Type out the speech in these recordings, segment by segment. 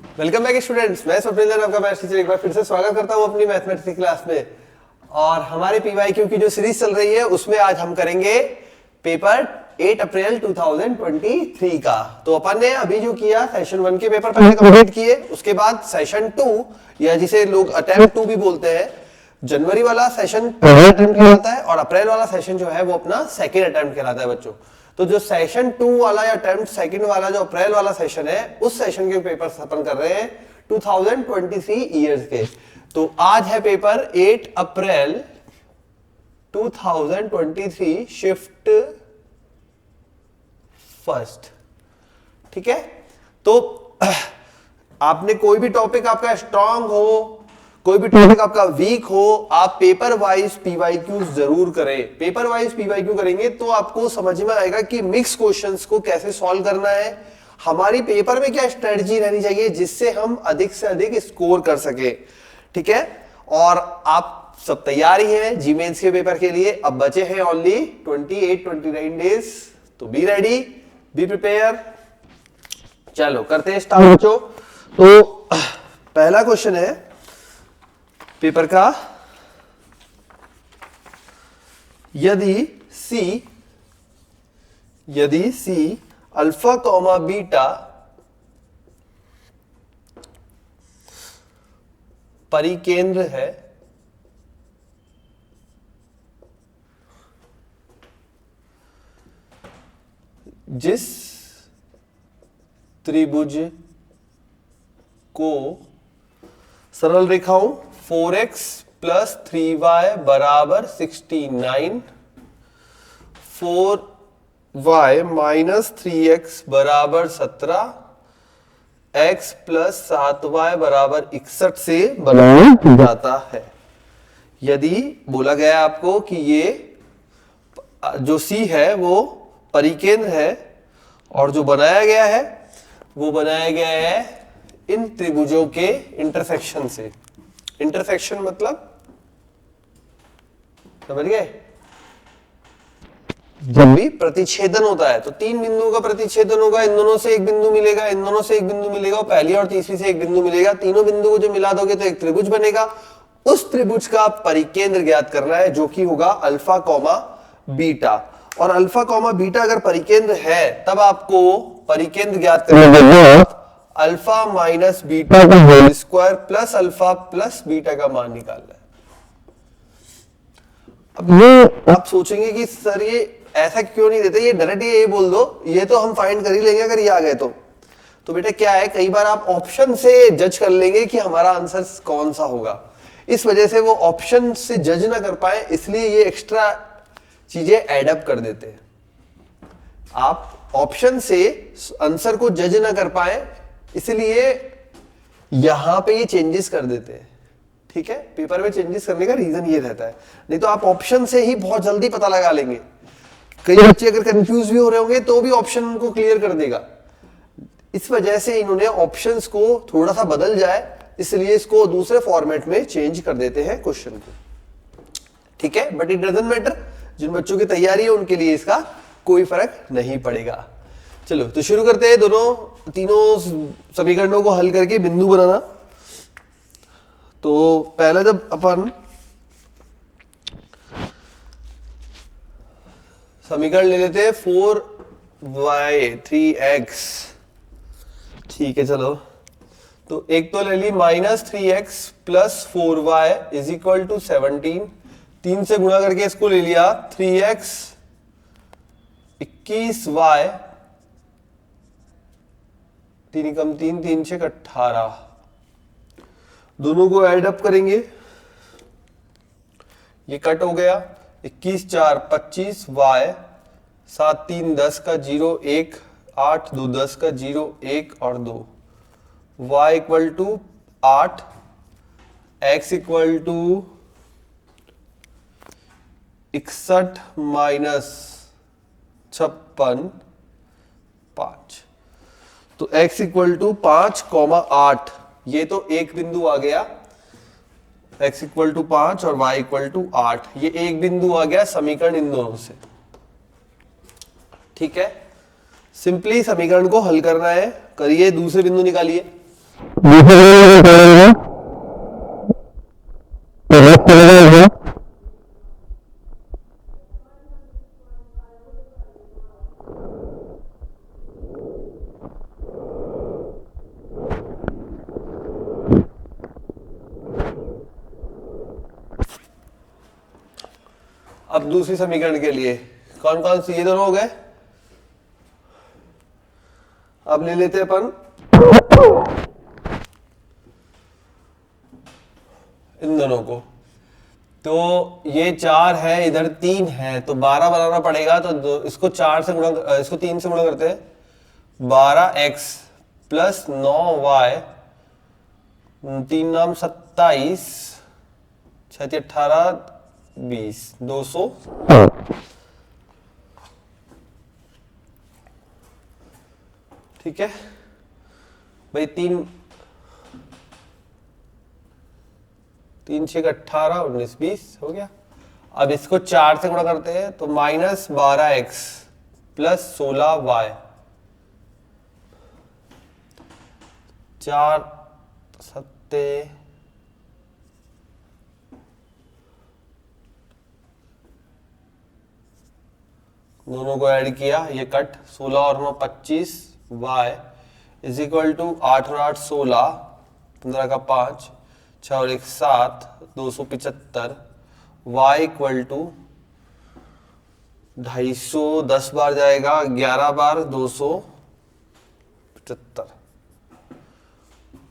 Welcome back students, मैं स्वप्निल आपका maths teacher एक बार फिर से स्वागत करता हूं अपनी मैथमेटिक्स की क्लास में। और हमारे पीवाईक्यू की जो सीरीज चल रही है उसमें आज हम करेंगे पेपर 8 अप्रैल 2023 का। तो अपन ने अभी जो किया सेशन 1 के पेपर पहले कंप्लीट किए, उसके बाद सेशन 2 या जिसे लोग अटेम्प्ट 2 भी बोलते हैं, जनवरी वाला सेशन अटेम्प्ट कहलाता है और अप्रैल वाला सेशन जो है वो अपना सेकेंड अटेम्प्ट कहलाता है बच्चों। तो जो सेशन 2 वाला या अटेम्प्ट सेकंड वाला जो अप्रैल वाला सेशन है, उस सेशन के पेपर अपन कर रहे हैं 2023 ईयर्स के। तो आज है पेपर 8 अप्रैल 2023 शिफ्ट फर्स्ट। ठीक है, तो आपने कोई भी टॉपिक आपका स्ट्रांग हो, कोई भी टॉपिक आपका वीक हो, आप पेपर वाइज पीवाईक्यू जरूर करें। पेपर वाइज पीवाईक्यू करेंगे तो आपको समझ में आएगा कि मिक्स क्वेश्चंस को कैसे सॉल्व करना है, हमारी पेपर में क्या स्ट्रेटजी रहनी चाहिए जिससे हम अधिक से अधिक स्कोर कर सके। ठीक है, और आप सब तैयार ही हैं जी मेंस के पेपर के लिए। अब बचे हैं ओनली 28-29 डेज, तो बी रेडी, बी प्रिपेयर। चलो करते हैं स्टार्ट बच्चों। तो पहला क्वेश्चन है पेपर का, यदि सी अल्फा कॉमा बीटा परिकेंद्र है जिस त्रिभुज को सरल रेखाओं 4x प्लस 3y बराबर 69, 4y माइनस 3x बराबर 17, x प्लस 7y बराबर 61 से बनाया जाता है। यदि बोला गया आपको कि ये जो C है वो परिकेंद्र है और जो बनाया गया है वो बनाया गया है इन त्रिभुजों के इंटरसेक्शन से। इंटरसेक्शन मतलब समझ गए, जब भी प्रतिच्छेदन होता है तो तीन बिंदुओं का प्रतिच्छेदन होगा, इन दोनों से एक बिंदु मिलेगा, इन दोनों से एक बिंदु मिलेगा, पहली और तीसरी से एक बिंदु मिलेगा, तीनों बिंदु को जो मिला दोगे तो एक त्रिभुज बनेगा। उस त्रिभुज का परिकेंद्र ज्ञात करना है जो कि होगा अल्फा कॉमा बीटा। और अल्फा कॉमा बीटा अगर परिकेंद्र है तब आपको परिकेंद्र ज्ञात करना, अल्फा माइनस बीटा का whole square plus alpha plus beta का मान निकालना है। अब आप सोचेंगे कि सर ये ऐसा क्यों नहीं देते, ये डायरेक्ट ये बोल दो, ये तो हम फाइंड कर ही लेंगे अगर ये आ गए तो बेटा क्या है, कई बार आप ऑप्शन से जज कर लेंगे कि हमारा आंसर कौन सा होगा। इस वजह से वो ऑप्शन से जज ना कर पाए, इसलिए ये एक्स्ट्रा चीजें एडअप कर देते हैं। आप ऑप्शन से आंसर को जज ना कर पाए इसलिए यहां पे ये चेंजेस कर देते हैं। ठीक है, पेपर में चेंजेस करने का रीजन ये रहता है, नहीं तो आप ऑप्शन से ही बहुत जल्दी पता लगा लेंगे। कई बच्चे अगर कंफ्यूज भी हो रहे होंगे तो भी ऑप्शन को क्लियर कर देगा। इस वजह से इन्होंने ऑप्शंस को थोड़ा सा बदल जाए इसलिए इसको दूसरे फॉर्मेट में चेंज कर देते हैं क्वेश्चन को। ठीक है, बट इट डजंट मैटर, जिन बच्चों की तैयारी है उनके लिए इसका कोई फर्क नहीं पड़ेगा। चलो तो शुरू करते हैं तीनों समीकरणों को हल करके बिंदु बनाना। तो पहले जब अपन समीकरण ले लेते हैं 4y 3x, ठीक है चलो, तो एक तो ले ली minus 3x plus 4y is equal to 17, 3 से गुणा करके इसको ले लिया 3x 21y, 3 कम 3, 3 6 18, दोनों को ऐड अप करेंगे, ये कट हो गया, 21 4 25 y, 7 3 10 का 0 1, 8 2 10 का 0 1 और 2, y equal to 8, x equal to 61 minus 56 5, तो x इक्वल टू 5,8, ये तो एक बिंदु आ गया, x इक्वल टू 5 और y इक्वल टू 8, ये एक बिंदु आ गया समीकरण इन दोनों से। ठीक है, सिंपली समीकरण को हल करना है, करिए, दूसरे बिंदु निकालिए। दूसरे करेंगे तो रस चलेगा। अब दूसरी समीकरण के लिए कौन कौन सी, ये दोनों हो गए। अब ले लेते हैं अपन इन दोनों को। तो ये 4 है, इधर 3 है, तो 12 बनाना पड़ेगा। तो इसको 4 से गुणा, इसको 3 से गुणा करते हैं। 12x प्लस 9y, 3 नाम 27, 6 18 20, 200। ठीक है भाई, 3 6 18 19 20 हो गया। अब इसको 4 से गुणा करते हैं, तो -12x प्लस 16y, 4 सत्ते दोनों को ऐड किया, ये कट, 16 और 9 25, y इज इक्वल टू 8 और 8 16, 15 का 5, 6 और 1 7, 275, y इक्वल टू 250, 10 बार जाएगा, 11 बार 275,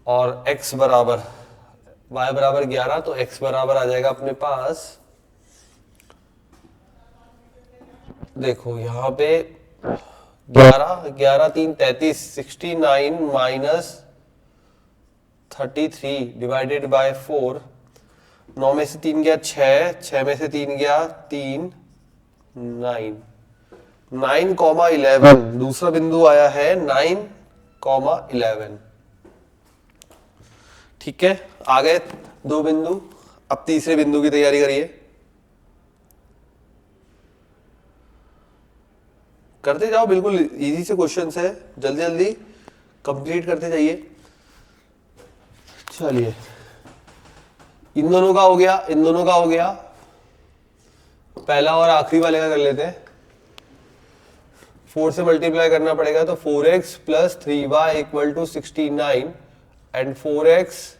और x बराबर, y बराबर 11, तो x बराबर आ जाएगा अपने पास, देखो यहाँ पे 11 11 3 33, 69 माइनस 33 डिवाइडेड बाय 4, 9 में से 3 गया 6, 6 में से 3 गया 3, 9,11। दूसरा बिंदु आया है 9,11। ठीक है, आ गए 2 बिंदु। अब तीसरे बिंदु की तैयारी करिए, करते जाओ, बिल्कुल इजी से क्वेश्चंस है, जल्दी जल्दी कंप्लीट करते जाइए। चलिए, इन दोनों का हो गया, इन दोनों का हो गया, पहला और आखिरी वाले का कर लेते हैं। 4 से मल्टीप्लाई करना पड़ेगा, तो 4x plus 3y equal to 69 and 4x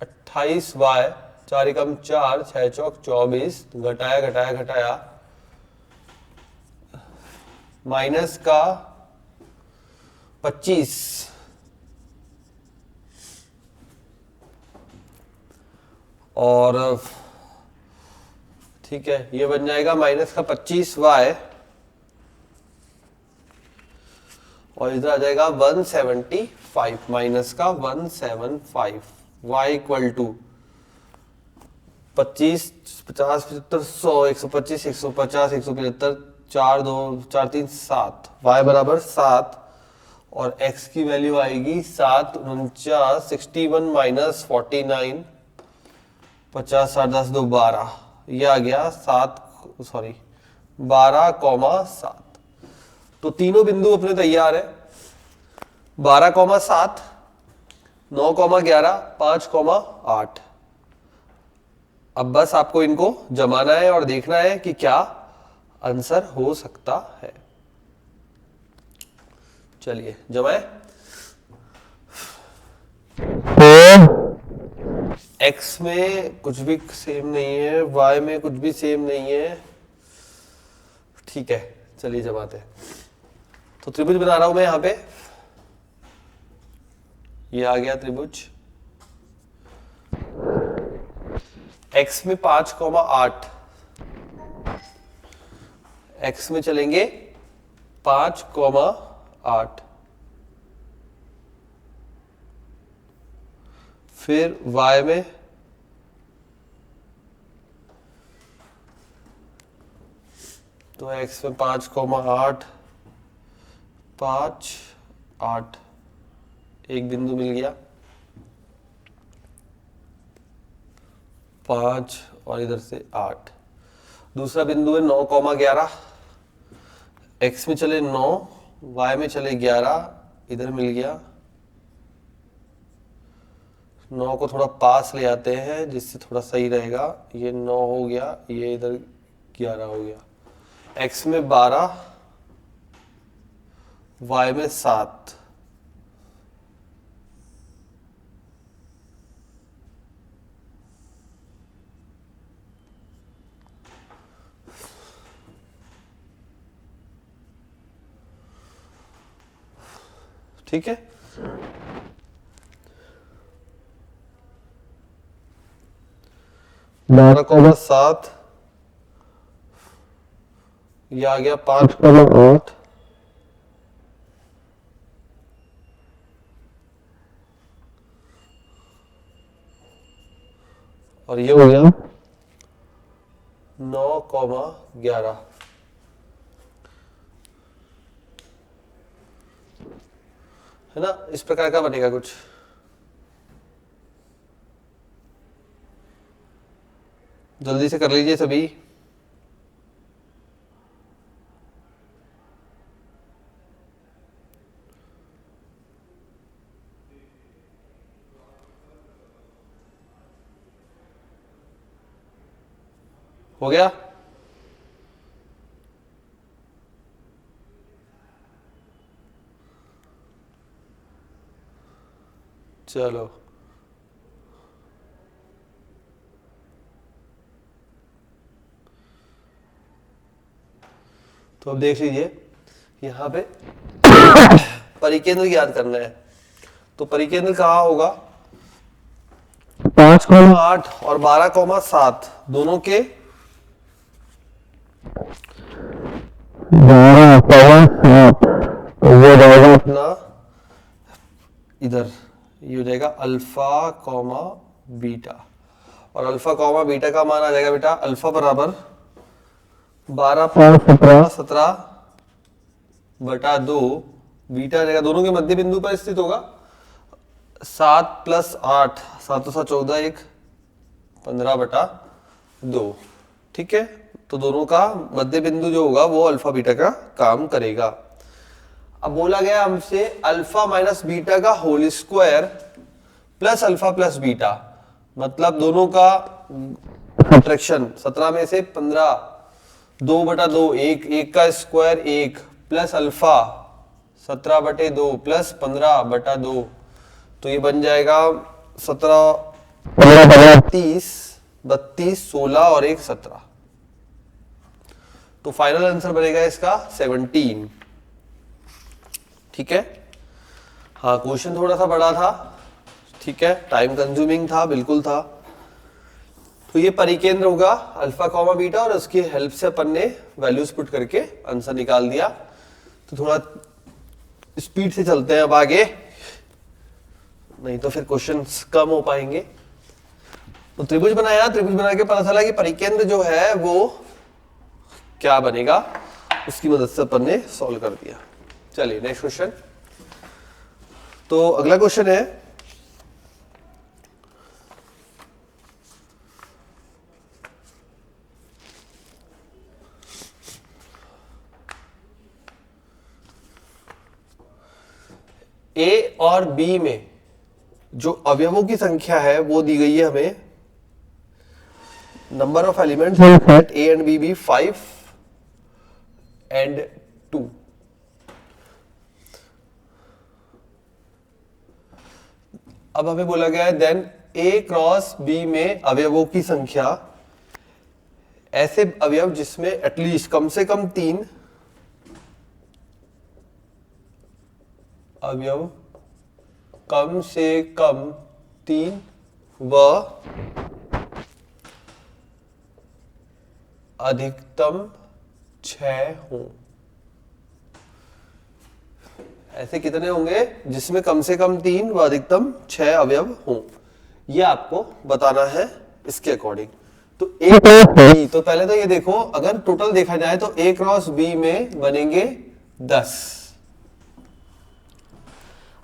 28y, 4 एकम 4, 6 चौक 24, घटाया घटाया घटाया, माइनस का 25, और ठीक है, ये बन जाएगा माइनस का 25y, और इधर आ जाएगा 175, माइनस का 175, y इक्वल टू 25 50 75 100 125 150 175, 4 2 4 3 7, y बराबर 7, और x की वैल्यू आएगी 7 49, 61 माइनस 49, 50 7 10 2 12, ये आ गया 12,7। तो तीनों बिंदु अपने तैयार है, 12,7, 9,11, 5,8। अब बस आपको इनको जमाना है और देखना है कि क्या आंसर हो सकता है। चलिए जमाए। x में कुछ भी सेम नहीं है, y में कुछ भी सेम नहीं है, ठीक है, चलिए जमाते हैं। तो त्रिभुज बना रहा हूं मैं यहां पे, ये आ गया त्रिभुज। x में 5,8, x में चलेंगे 5,8, फिर y में तो x में 5,8 5 8, एक बिंदु मिल गया 5 और इधर से 8। दूसरा बिंदु है 9,11, x में चले 9, y में चले 11, इधर मिल गया 9 को थोड़ा पास ले आते हैं जिससे थोड़ा सही रहेगा। ये 9 हो गया, ये इधर 11 हो गया। x में 12, y में 7। ठीक है, 12,7, ये आ गया 5,8, और ये हो गया 9,11। है ना, इस प्रकार का बनेगा कुछ। जल्दी से कर लीजिए सभी। हो गया? चलो, तो अब देख लीजिए यहां पे परिकेंद्र याद करना है। तो परिकेंद्र कहाँ होगा? 5,8 और 12,7 दोनों के 12,7 तो वो रहेगा अपना इधर, ये हो जाएगा अल्फा कॉमा बीटा, और अल्फा कॉमा बीटा का मान आ जाएगा बेटा अल्फा बराबर 12,17 बटा 2, बीटा आ जाएगा दोनों के मध्य बिंदु पर स्थित होगा 7 + 8, 7 × 14, 1 15 बटा 2। ठीक है, तो दोनों का मध्य बिंदु जो होगा वो अल्फा बीटा का काम करेगा। अब बोला गया हमसे अल्फा माइनस बीटा का whole square plus alpha plus beta, मतलब दोनों का सब्ट्रैक्शन 17 में से 15, 2/2, 1 का स्क्वायर 1 प्लस अल्फा 17/2 प्लस 15/2, तो ये बन जाएगा 17, 32, 16 और 1 17। तो फाइनल आंसर बनेगा इसका 17। ठीक है, हाँ क्वेश्चन थोड़ा सा बड़ा था, ठीक है, टाइम कंज्यूमिंग था, बिल्कुल था। तो ये परिकेंद्र होगा अल्फा कॉमा बीटा, और उसकी हेल्प से अपन ने वैल्यूज पुट करके आंसर निकाल दिया। तो थोड़ा स्पीड से चलते हैं अब आगे, नहीं तो फिर क्वेश्चंस कम हो पाएंगे। तो त्रिभुज बनाया, त्रिभुज बना के पता चला कि परिकेंद्र जो है वो क्या बनेगा, उसकी मदद से अपन ने सॉल्व कर दिया। चलिए नेक्स्ट क्वेश्चन। तो अगला क्वेश्चन है ए और बी में जो अवयवों की संख्या है वो दी गई है हमें। Number of elements at a and b 5 and 2। अब हमें बोला गया है देन ए क्रॉस बी में अवयवों की संख्या, ऐसे अवयव जिसमें एटलीस्ट कम से कम 3 अवयव, कम से कम 3 व अधिकतम 6 हों। ऐसे कितने होंगे जिसमें कम से कम 3 व अधिकतम 6 अवयव हों, ये आपको बताना है इसके अकॉर्डिंग। तो ए क्रॉस बी, तो पहले तो ये देखो अगर टोटल देखा जाए तो ए क्रॉस बी में बनेंगे 10।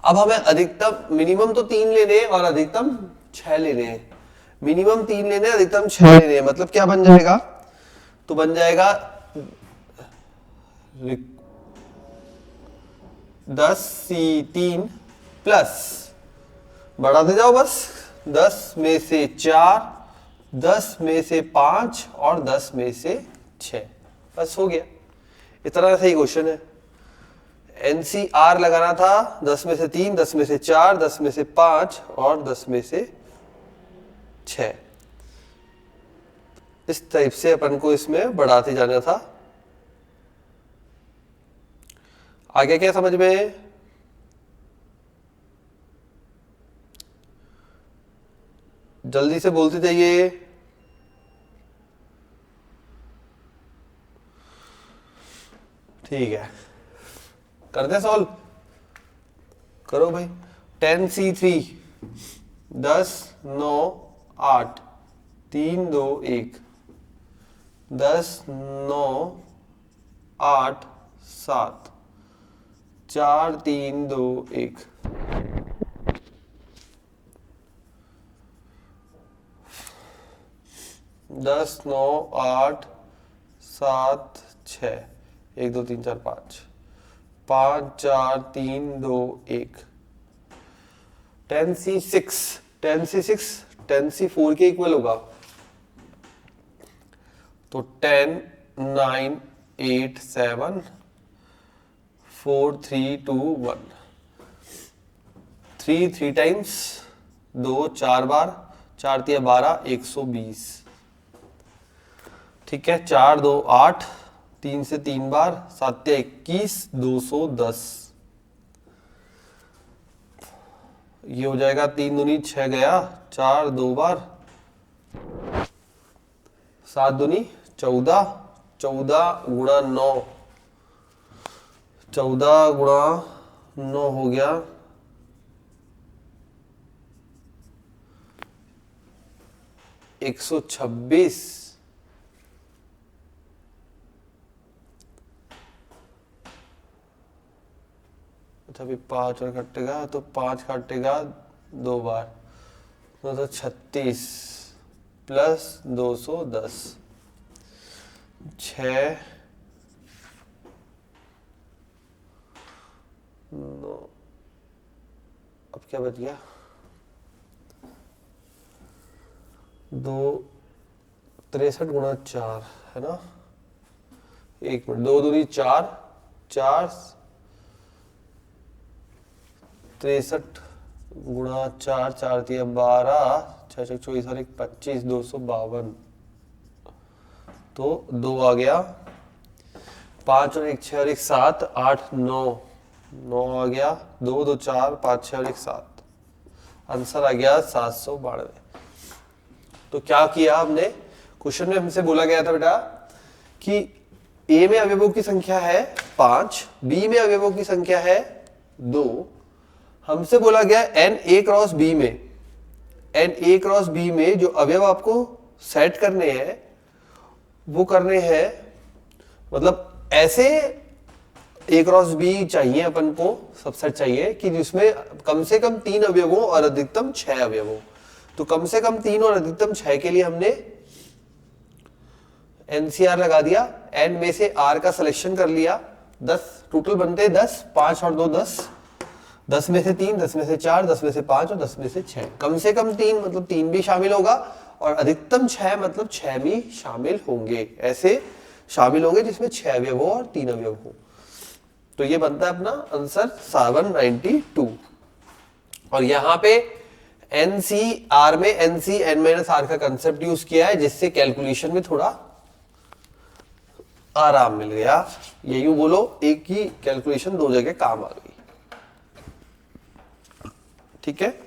अब हमें अधिकतम, मिनिमम तो 3 लेने हैं और अधिकतम 6 लेने हैं। मिनिमम 3 लेने हैं, अधिकतम 6 लेने हैं, मतलब क्या बन जाएगा? तो बन जाएगा 10C3 प्लस, बढ़ाते जाओ बस, 10 में से 4, 10 में से 5 और 10 में से 6। बस हो गया, इतना सही क्वेश्चन है। NCR लगाना था 10 में से 3, 10 में से 4, 10 में से 5 और 10 में से 6। इस टाइप से अपन को इसमें बढ़ाते जाना था। आगे क्या समझ में? जल्दी से बोलते जाइए। ठीक है, करते सॉल्व, करो भाई। 10C3 10 9 8 3 2 1, 10 9 8 7 4 3 2 1। दस 9 8 7 6 1 2 3 4 5 5 4 3 2 1। 10C6 10C4 के इक्वल होगा, तो 10 9 8 7 4 3 2 1। 3 टाइम्स 2 4 बार, 4 3 12 120। ठीक है, 4 2 8, 3 से 3 बार, 7 21 210। ये हो जाएगा 3 दूनी 6 गया, 4 2 बार, 7 दूनी 14, 14 गुणा 9, 14 गुणा 9 हो गया 126। अभी 5 और कटेगा तो 5 काटेगा 2 बार, तो 36 प्लस 210 6 9। अब क्या बच गया? 2 63 गुणा 4 है ना, 1 मिनट, 2 दूनी 4 4 63 गुणा 4 4 3 12 6 6 24 और 1 25 252। तो 2 आ गया, 5 और 1 6 और 1 7 8 9 9 आ गया, 2 2 4 5 6 और 1 7। आंसर आ गया 792। तो क्या किया हमने? क्वेश्चन में हमसे बोला गया था बेटा कि ए में अवयवों की संख्या है 5, बी में अवयवों की संख्या है 2। हमसे बोला गया एन ए क्रॉस बी में जो अवयव आपको सेट करने हैं वो करने हैं, मतलब ऐसे ए क्रॉस बी चाहिए अपन को, सबसेट चाहिए कि जिसमें कम से कम 3 अवयवों और अधिकतम 6 अवयवों। तो कम से कम 3 और अधिकतम 6 के लिए हमने एनसीआर लगा दिया, एन में से आर का सिलेक्शन कर लिया। 10 टोटल बनते हैं 10, 5 और 2 10, 10 में से 3, 10 में से 4, 10 में से 5 और 10 में से 6। कम से कम 3 मतलब 3 भी शामिल होगा और अधिकतम 6 मतलब 6 भी शामिल होंगे। ऐसे शामिल होंगे जिसमें 6 अवयव हो और 3 अवयव हो। तो ये बनता है अपना आंसर 792। और यहां पे एनसीआर में एनसी एन माइनस आर का कंसेप्ट यूज किया है, जिससे कैलकुलेशन में थोड़ा आराम मिल गया। ये यूं बोलो, एक ही कैलकुलेशन 2 जगह काम आ गई। ठीक है,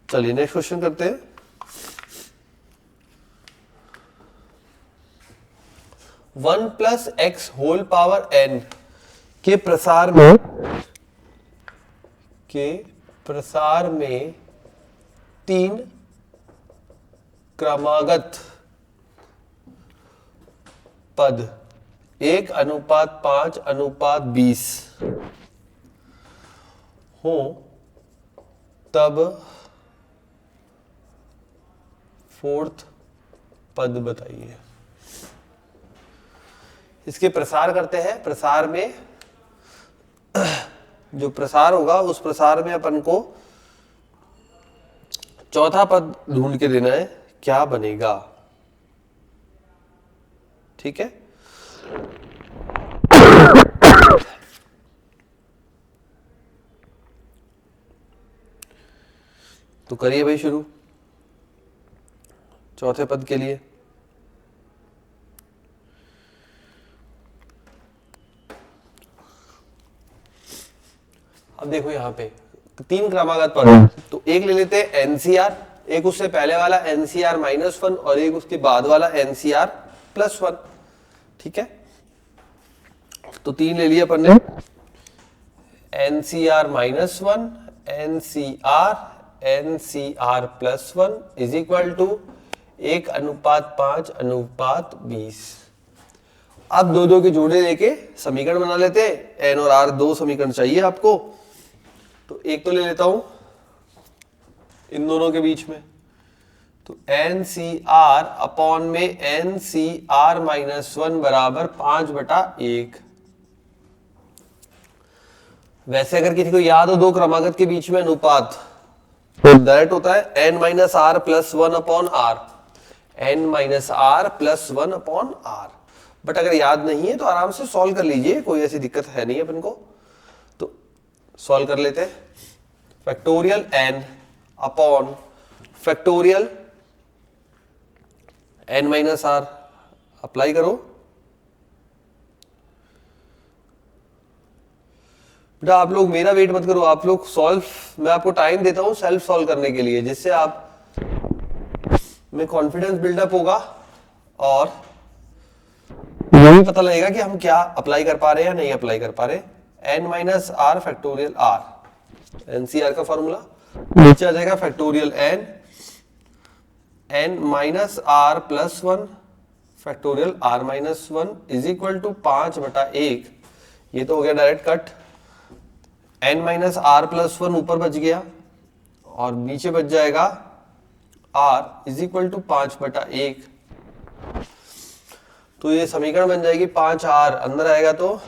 चलिए नेक्स्ट क्वेश्चन करते हैं। One plus x whole power n के प्रसार में 3 क्रमागत पद 1:5:20 हो तब 4th पद बताइए। इसके प्रसार करते हैं। प्रसार में जो प्रसार होगा उस प्रसार में अपन को चौथा पद ढूंढ के देना है क्या बनेगा, ठीक है। तो करिए भाई शुरू चौथे पद के लिए। अब देखो यहाँ पे 3 क्रमागत पद है, तो एक ले लेते हैं एनसीआर, एक उससे पहले वाला एनसीआर -1 और एक उसके बाद वाला एनसीआर +1, ठीक है। तो 3 ले लिया अपन ने, n c r -1 n c r +1 is equal to 1:5:20। अब दो के जोड़े लेके समीकरण बना लेते हैं। एन और आर 2 समीकरण चाहिए आपको, तो एक तो ले लेता हूं इन दोनों के बीच में, तो NCR अपॉन में NCR -1 बराबर 5/1। वैसे अगर किसी को याद हो 2 क्रमागत के बीच में अनुपात डायरेक्ट होता है n-r +1 upon r, n-r +1 upon r। But अगर याद नहीं है तो आराम से सॉल्व कर लीजिए, कोई ऐसी दिक्कत है नहीं अपन को। तो सॉल्व कर लेते हैं, factorial n upon factorial n-r apply करो। बेटा आप लोग मेरा वेट मत करो, आप लोग सॉल्व, मैं आपको टाइम देता हूं सेल्फ सॉल्व करने के लिए, जिससे आप में कॉन्फिडेंस बिल्डअप होगा और ये भी पता लगेगा कि हम क्या अप्लाई कर पा रहे हैं या नहीं अप्लाई कर पा रहे। n-r फैक्टोरियल r, एनसीआर का फॉर्मूला नीचे आ जाएगा, factorial n-r +1 factorial r -1 is equal to 5/1। ये तो हो गया डायरेक्ट कट, n-r +1 ऊपर बच गया और नीचे बच जाएगा r इज इक्वल टू 5/1। तो ये समीकरण बन जाएगी 5r, अंदर आएगा तो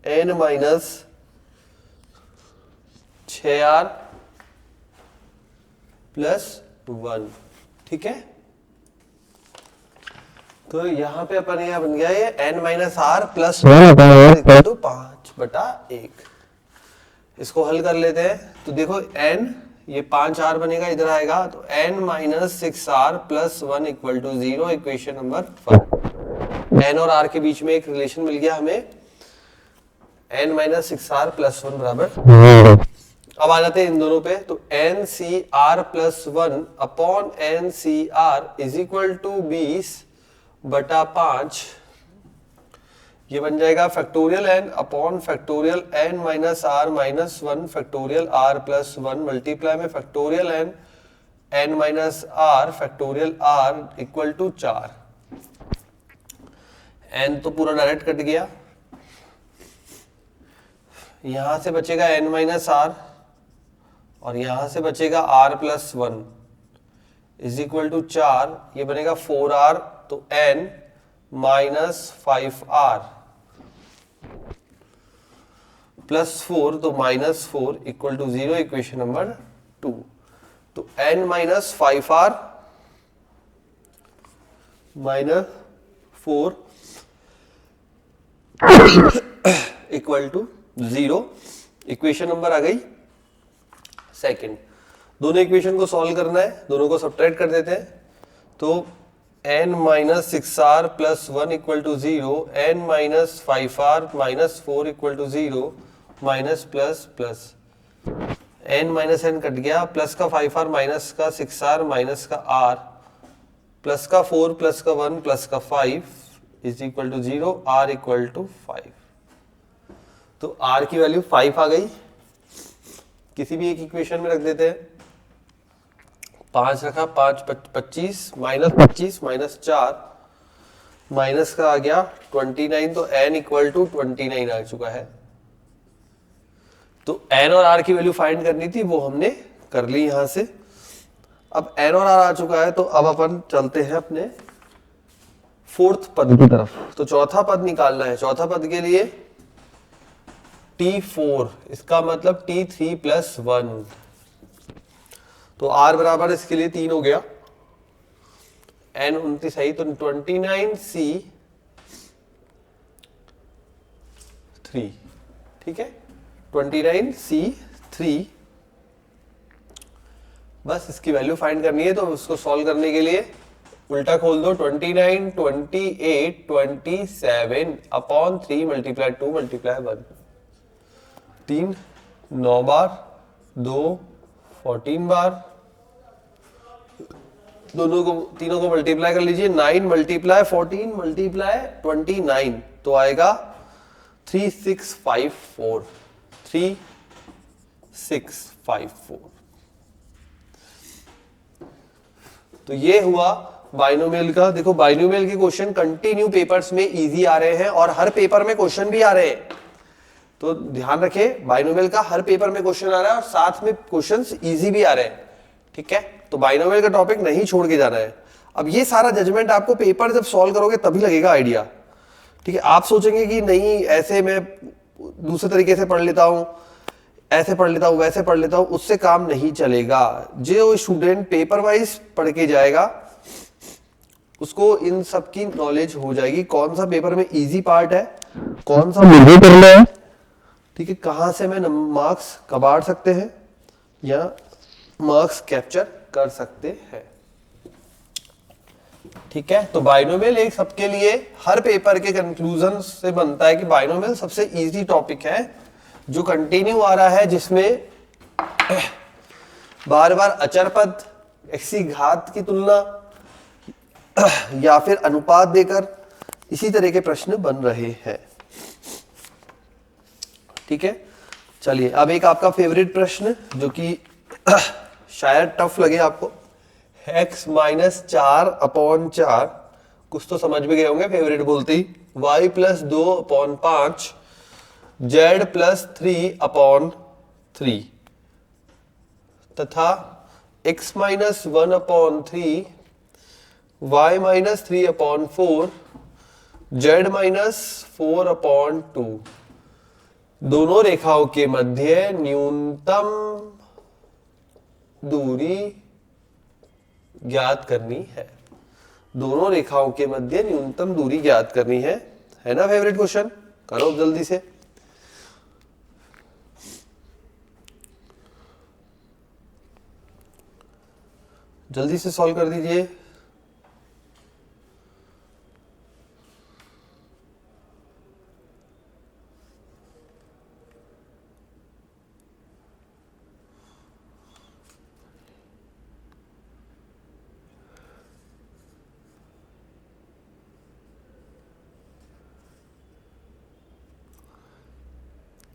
n-6r +1, ठीक है। तो यहाँ पे अपन यह बन गया ये n-r +1 तो 5/1। इसको हल कर लेते हैं, तो देखो n ये 5r बनेगा, इधर आएगा तो n-6r +1 = 0, इक्वेशन नंबर 1। n और r के बीच में एक रिलेशन मिल गया हमें, n-6r +1 बराबर। अब आ जाते हैं इन दोनों पे, तो NCR +1 upon NCR is equal to 20/5। ये बन जाएगा factorial n upon factorial n-r -1 factorial r +1 multiply में factorial n-r factorial r equal to 4। n तो पूरा डायरेक्ट कट गया, यहां से बचेगा n-r और यहां से बचेगा r +1 इज इक्वल टू 4। ये बनेगा 4r, तो n -5r +4 तो -4 इक्वल टू 0, इक्वेशन नंबर 2। तो n -5r -4 equal to 0, equation number आ गई सेकंड। दोनों इक्वेशन को सॉल्व करना है, दोनों को सब्ट्रैक्ट कर देते हैं, तो n-6r +1 = 0, n-5r -4 = 0, minus plus plus, n minus n cut गया, प्लस का 5r माइनस का 6r माइनस का r प्लस का 4 प्लस का 1 प्लस का 5 is equal to 0, r equal to 5। तो r की वैल्यू 5 आ गई। किसी भी एक इक्वेशन में रख देते हैं, 5 रखा, 5 25 माइनस 4 माइनस का आ गया 29, तो n इक्वल टू 29 आ चुका है। तो n और r की वैल्यू फाइंड करनी थी, वो हमने कर ली यहां से। अब n और r आ चुका है, तो अब अपन चलते हैं अपने फोर्थ पद की तरफ। तो चौथा पद निकालना है। चौथा पद के लिए T4, इसका मतलब T3 + 1। तो r बराबर इसके लिए 3 हो गया, n 29 सही, तो 29C3, ठीक है, 29C3। बस इसकी वैल्यू फाइंड करनी है, तो उसको सॉल्व करने के लिए उल्टा खोल दो, 29, 28, 27 अपॉन 3 मल्टीप्लाई 2 मल्टीप्लाई 1, 3 9 बार, 2 14 बार, तीनों को मल्टीप्लाई कर लीजिए, 9 मल्टीप्लाई 14 मल्टीप्लाई 29, तो आएगा 3654, 3654। तो ये हुआ बाइनोमियल का। देखो बाइनोमियल के क्वेश्चन कंटिन्यू पेपर्स में इजी आ रहे हैं और हर पेपर में क्वेश्चन भी आ रहे हैं, तो ध्यान रखें बाइनोमियल का हर पेपर में क्वेश्चन आ रहा है और साथ में क्वेश्चंस इजी भी आ रहे हैं, ठीक है। तो बाइनोमियल का टॉपिक नहीं छोड़ के जाना है। अब ये सारा जजमेंट आपको पेपर जब सॉल्व करोगे तभी लगेगा आइडिया, ठीक है। आप सोचेंगे कि नहीं ऐसे मैं दूसरे तरीके से पढ़ लेता हूं, ऐसे पढ़ लेता हूं, वैसे पढ़ लेता हूं, उससे काम नहीं चलेगा। जो स्टूडेंट पेपर वाइज पढ़ के जाएगा उसको इन सब की नॉलेज हो जाएगी, कौन सा पेपर में इजी पार्ट है, कौन सा मुझे करना है, ठीक है, कहां से मैं मार्क्स कबाड़ सकते हैं या मार्क्स कैप्चर कर सकते हैं, ठीक है। तो बाइनोमियल एक सबके लिए हर पेपर के कंक्लूजन से बनता है कि बाइनोमियल सबसे इजी टॉपिक है जो कंटिन्यू आ रहा है, जिसमें बार बार अचर पद, एक्सी घात की तुलना या फिर अनुपात देकर इसी तरह के प्रश्न बन रहे हैं, ठीक है। चलिए अब एक आपका फेवरेट प्रश्न जो कि शायद टफ लगे आपको, x माइनस 4/4, कुछ तो समझ में गए होंगे फेवरेट बोलते ही, y प्लस 2/5, z प्लस 3/3 तथा x minus 1/3, y minus 3/4, z minus 4/2 दोनों रेखाओं के मध्य न्यूनतम दूरी ज्ञात करनी है। दोनों रेखाओं के मध्य न्यूनतम दूरी ज्ञात करनी है ना फेवरेट क्वेश्चन, करो जल्दी से। जल्दी से सॉल्व कर दीजिए।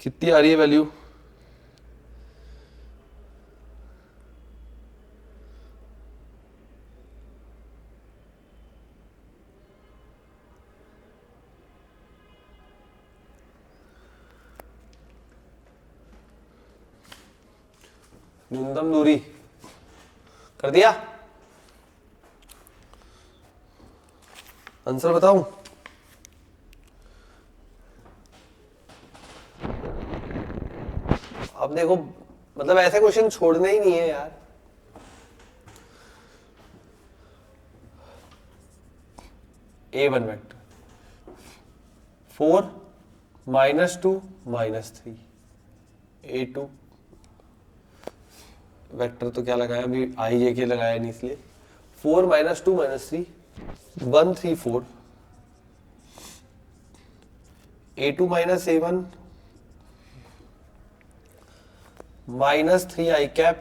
कितनी आ रही है वैल्यू? न्यूनतम दूरी कर दिया, आंसर बताऊं? अब देखो मतलब ऐसे क्वेश्चन छोड़ने ही नहीं है यार। A1 वेक्टर 4 -2 -3, A2 वेक्टर तो क्या लगाया अभी, आई जे के लगाया नहीं इसलिए, 4 -2 -3 1 3 4, A2 minus A1 -3 I cap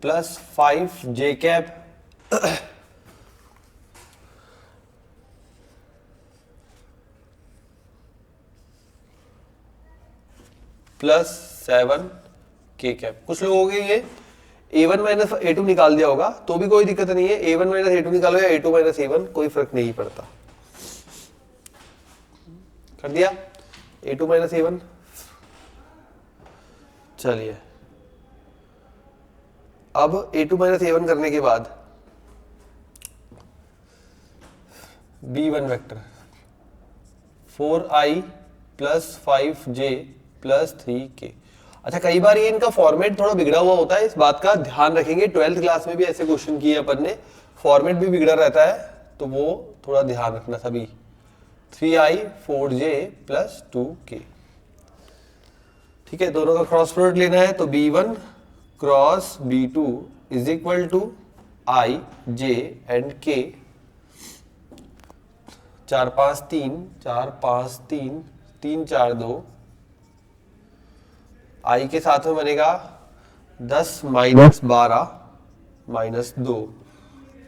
plus 5 J cap plus 7 K cap. कुछ लोगों के ये A1 माइनस A2 निकाल दिया होगा तो भी कोई दिक्कत नहीं है, A1 माइनस A2 निकालो या A2 माइनस A1 कोई फर्क नहीं पड़ता। कर दिया A2 माइनस A1। चलिए अब A2 माइनस A1 करने के बाद B1 vector 4I plus 5J plus 3K। अच्छा, कई बार ये इनका फॉर्मेट थोड़ा बिगड़ा हुआ होता है, इस बात का ध्यान रखेंगे। 12th क्लास में भी ऐसे क्वेश्चन किए अपन ने, फॉर्मेट भी बिगड़ा रहता है, तो वो थोड़ा ध्यान रखना सभी। 3i 4j प्लस 2k, ठीक है। दोनों का क्रॉस प्रोडक्ट लेना है, तो b1 cross b2 is equal to i j and k। 4 5 3 4 5 3 3 4 2, i के साथ में बनेगा 10 माइनस 12 माइनस 2,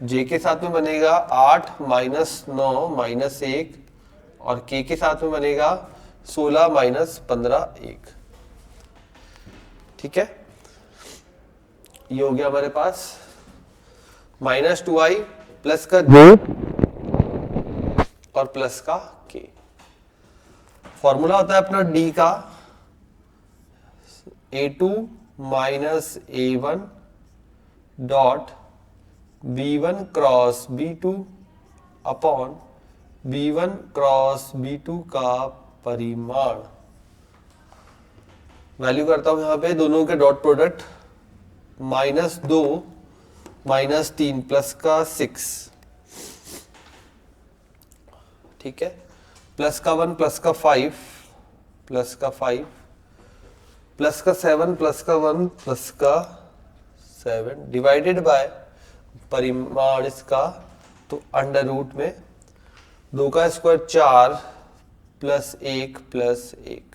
j के साथ में बनेगा 8 माइनस 9 माइनस 1, और k के साथ में बनेगा 16 माइनस 15 1, ठीक है। ये हो गया हमारे पास माइनस 2i प्लस का J और प्लस का k। फॉर्मूला होता है अपना d का a2 minus a1 dot b1 cross b2 upon b1 cross b2 का परिमाण। वैल्यू करता हूं यहां पे दोनों के डॉट प्रोडक्ट, -2 -3 प्लस का 6, ठीक है, प्लस का 1 प्लस का 5 प्लस का 5 प्लस का 7 प्लस का 1 प्लस का 7 डिवाइडेड बाय परिमाण इसका, तो अंडर रूट में 2 का स्क्वायर 4 प्लस 1 प्लस 1,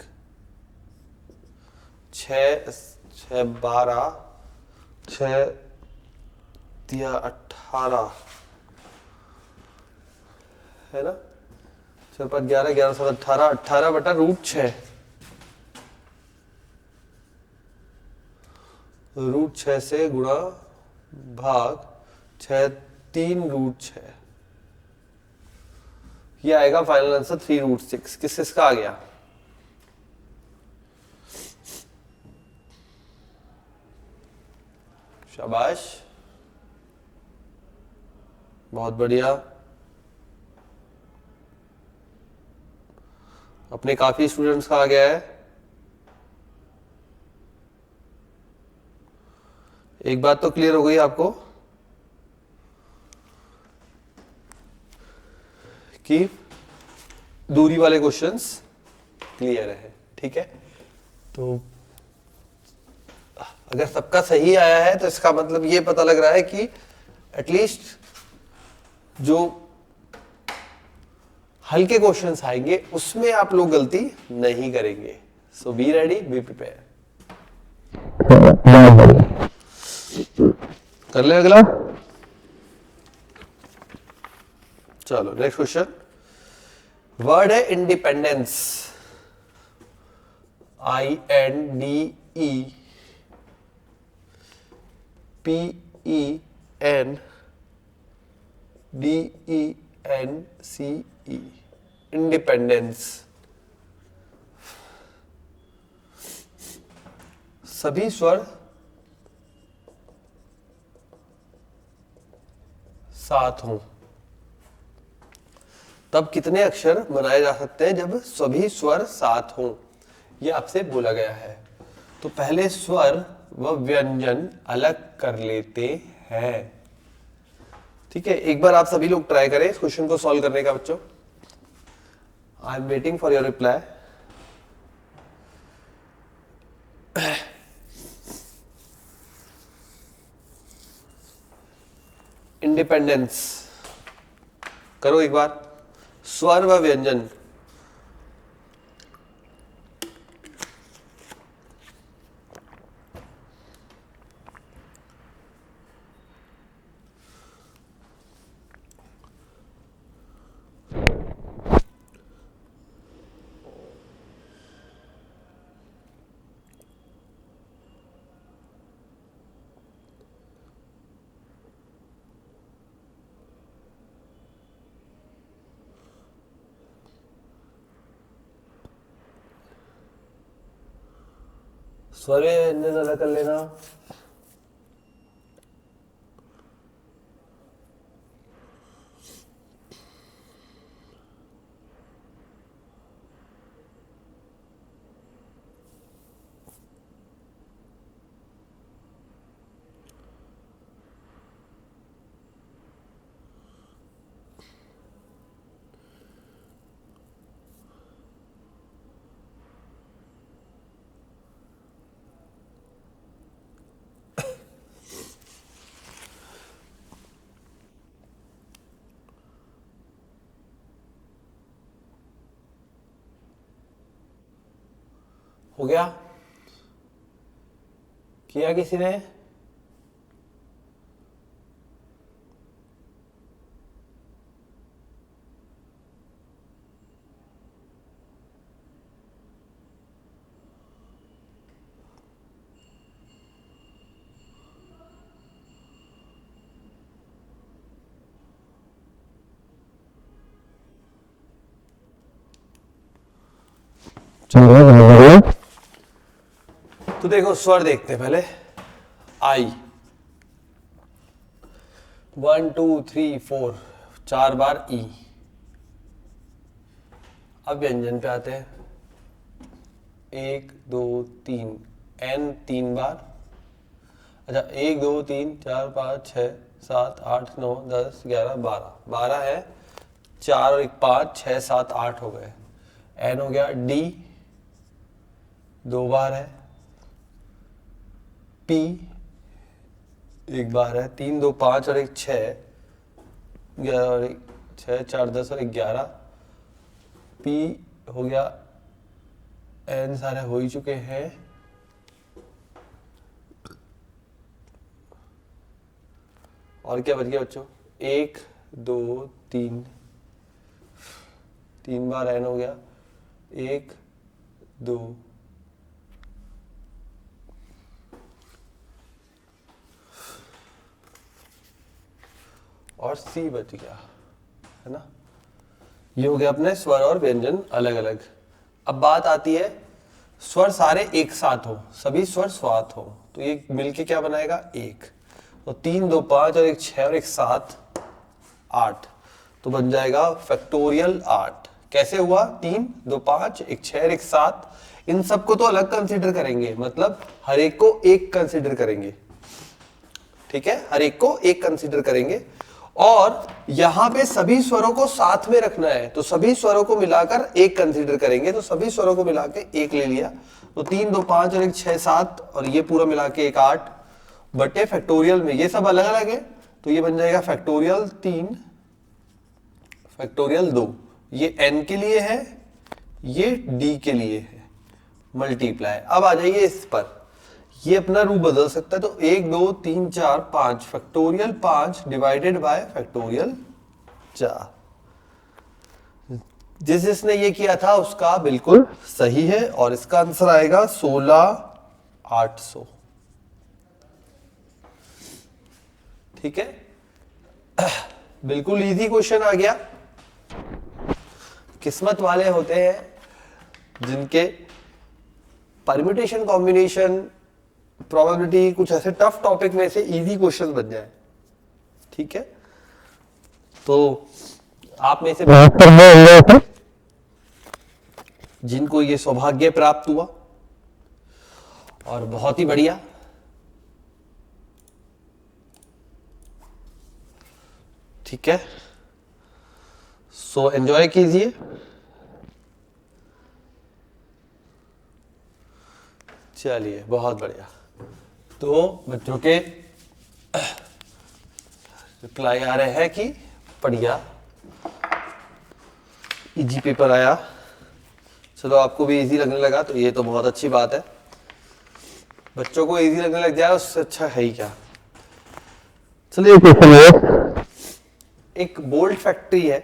6 6 12 6 दिया 18 है ना, 4 5 11 11 7 18 18 बटा रूट 6, रूट 6 से गुणा भाग 6 3 रूट 6, ये आएगा फाइनल आंसर 3 रूट 6। किस किसका आ गया? शाबाश, बहुत बढ़िया। अपने काफी स्टूडेंट्स का आ गया है। एक बात तो क्लियर हो गई आपको कि दूरी वाले क्वेश्चंस क्लियर है, ठीक है। तो अगर सबका सही आया है तो इसका मतलब ये पता लग रहा है कि एटलीस्ट जो हल्के क्वेश्चंस आएंगे उसमें आप लोग गलती नहीं करेंगे। सो बी रेडी, बी प्रिपेयर। बहुत बढ़िया। कर ले अगला। चलो नेक्स्ट क्वेश्चन। वर्ड है इंडिपेंडेंस, INDE PENDENCE, इंडिपेंडेंस। सभी स्वर साथ हों तब कितने अक्षर बनाए जा सकते हैं जब सभी स्वर साथ हों, ये आपसे बोला गया है। तो पहले स्वर व व्यंजन अलग कर लेते हैं, ठीक है। एक बार आप सभी लोग ट्राई करें इस क्वेश्चन को सॉल्व करने का बच्चों। I am waiting for your reply. Independence करो एक बार। स्वर व व्यंजन, स्वर व्यंजन अलग कर लेना। हो गया? किया किसी ने? तो देखो स्वर देखते हैं पहले। आई 1 2 3 4 4 बार ई। अब व्यंजन पे आते हैं। 1 2 3 एन 3 बार। अच्छा 1 2 3 4 5 6 7 8 9 10 11 12 12 है। 4 और 1 5 6 7 8 हो गए। एन हो गया। डी 2 बार है। पी 1 बार है। 3 2 5 और 1 6 11 और 1 6 4 10 और 1 11। पी हो गया। एन सारे हो ही चुके हैं। और क्या बच गया बच्चों? 1 2 3 3 बार एन हो गया। 1 2 और सी बच गया, है ना? ये हो गया अपने स्वर और व्यंजन अलग अलग। अब बात आती है स्वर सारे एक साथ हो, सभी स्वर स्वात हो, तो ये मिलके क्या बनाएगा? एक। तो 3 2 5 और 1 6 और 1 7 8, तो बन जाएगा फैक्टोरियल 8। कैसे हुआ? 3 2 5 1 6 और 1 7। इन सबको तो अलग कंसीडर करेंगे, मतलब हर एक को एक कंसीडर करेंगे। ठीक है, हर एक को एक कंसीडर करेंगे। और यहां पे सभी स्वरों को साथ में रखना है, तो सभी स्वरों को मिलाकर एक कंसीडर करेंगे। तो सभी स्वरों को मिला के एक ले लिया, तो 3 2 5 और 1 6 7 और ये पूरा मिला के 1 8 बटे फैक्टोरियल में ये सब अलग अलग है, तो ये बन जाएगा फैक्टोरियल 3 फैक्टोरियल 2। ये n के लिए है, ये d के लिए है, मल्टीप्लाई। अब आ जाइए इस पर, ये अपना रूप बदल सकता है। तो 1 2 3 4 5 फैक्टोरियल 5 डिवाइडेड बाय फैक्टोरियल 4। जिसने ये किया था उसका बिल्कुल सही है, और इसका आंसर आएगा 16800। ठीक है, बिल्कुल इजी क्वेश्चन आ गया। किस्मत वाले होते हैं जिनके परम्यूटेशन कॉम्बिनेशन प्रोबेबिलिटी कुछ ऐसे टफ टॉपिक में से इजी क्वेश्चन बन जाए। ठीक है, तो आप में से जिनको ये सौभाग्य प्राप्त हुआ, और बहुत ही बढ़िया। ठीक है, सो एंजॉय कीजिए। चलिए, बहुत बढ़िया। तो बच्चों के रिप्लाई आ रहे हैं कि बढ़िया, इजी पेपर आया। चलो, आपको भी इजी लगने लगा तो ये तो बहुत अच्छी बात है। बच्चों को इजी लगने लग जाए उससे अच्छा है ही क्या। चलिए, एक बोल्ट फैक्ट्री है।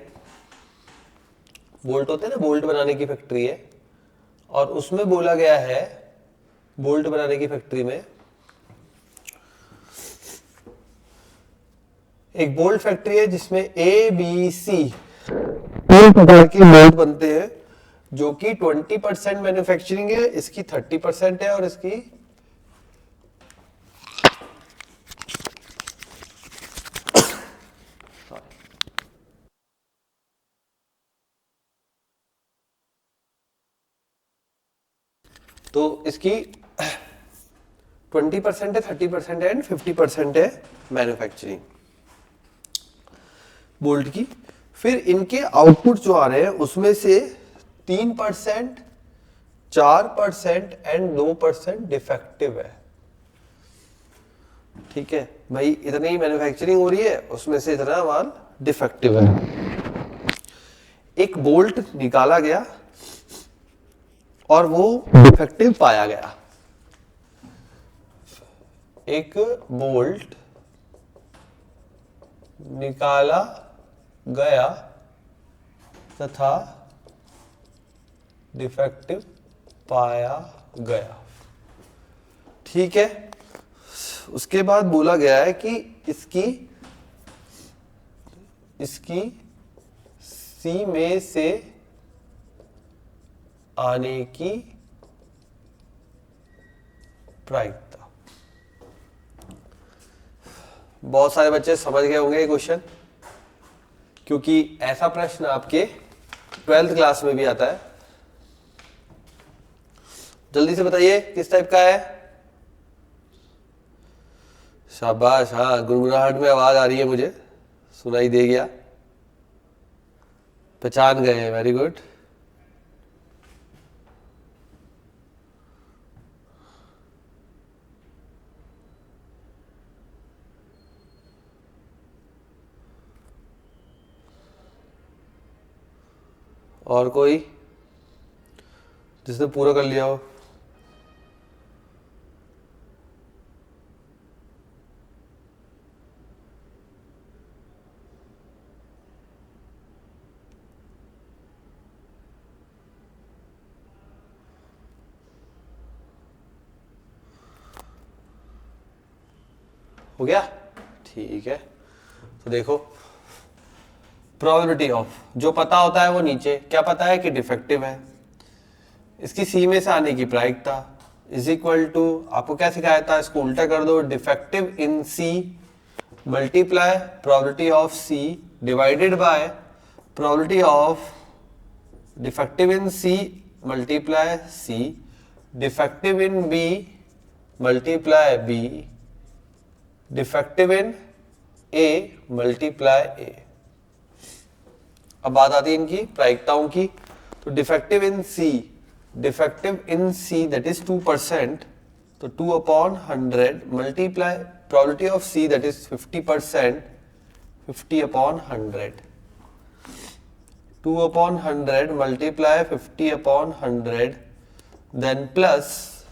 बोल्ट होते हैं ना, बोल्ट बनाने की फैक्ट्री है, और उसमें बोला गया है, बोल्ट बनाने की फैक्ट्री में एक बोल्ट फैक्ट्री है जिसमें ए बी सी 3 प्रकार के बोल्ट बनते हैं, जो कि 20% मैन्युफैक्चरिंग है, इसकी 30% है, और इसकी तो इसकी 20% है, 30% है एंड 50% है मैन्युफैक्चरिंग बोल्ट की। फिर इनके आउटपुट जो आ रहे हैं उसमें से 3%, 4% एंड 2% डिफेक्टिव है। ठीक है भाई, इतनी ही मैन्युफैक्चरिंग हो रही है, उसमें से इतना माल डिफेक्टिव है। एक बोल्ट निकाला गया और वो डिफेक्टिव पाया गया। एक बोल्ट निकाला गया तथा डिफेक्टिव पाया गया। ठीक है, उसके बाद बोला गया है कि इसकी सी में से आने की प्रायिकता। बहुत सारे बच्चे समझ गए होंगे ये क्वेश्चन, क्योंकि ऐसा प्रश्न आपके 12th क्लास में भी आता है। जल्दी से बताइए किस टाइप का है। शाबाश, हाँ, गुनगुनाहट में आवाज आ रही है, मुझे सुनाई दे गया, पहचान गए, वेरी गुड। और कोई जिसने पूरा कर लिया हो? हो गया, ठीक है। तो देखो, प्रोबेबिलिटी ऑफ, जो पता होता है वो नीचे, क्या पता है कि डिफेक्टिव है, इसकी सी में से आने की प्रायिकता इज इक्वल टू, आपको क्या सिखाया था, इसको उल्टा कर दो, defective in C multiply probability of C divided by probability of defective in C multiply C defective in B multiply B defective in A multiply A. अब बात आती है इनकी प्रायिकताओं की। तो defective in C that is 2%, तो 2/100 multiply probability of C that is 50%, 50/100, 2/100 multiply 50/100, then plus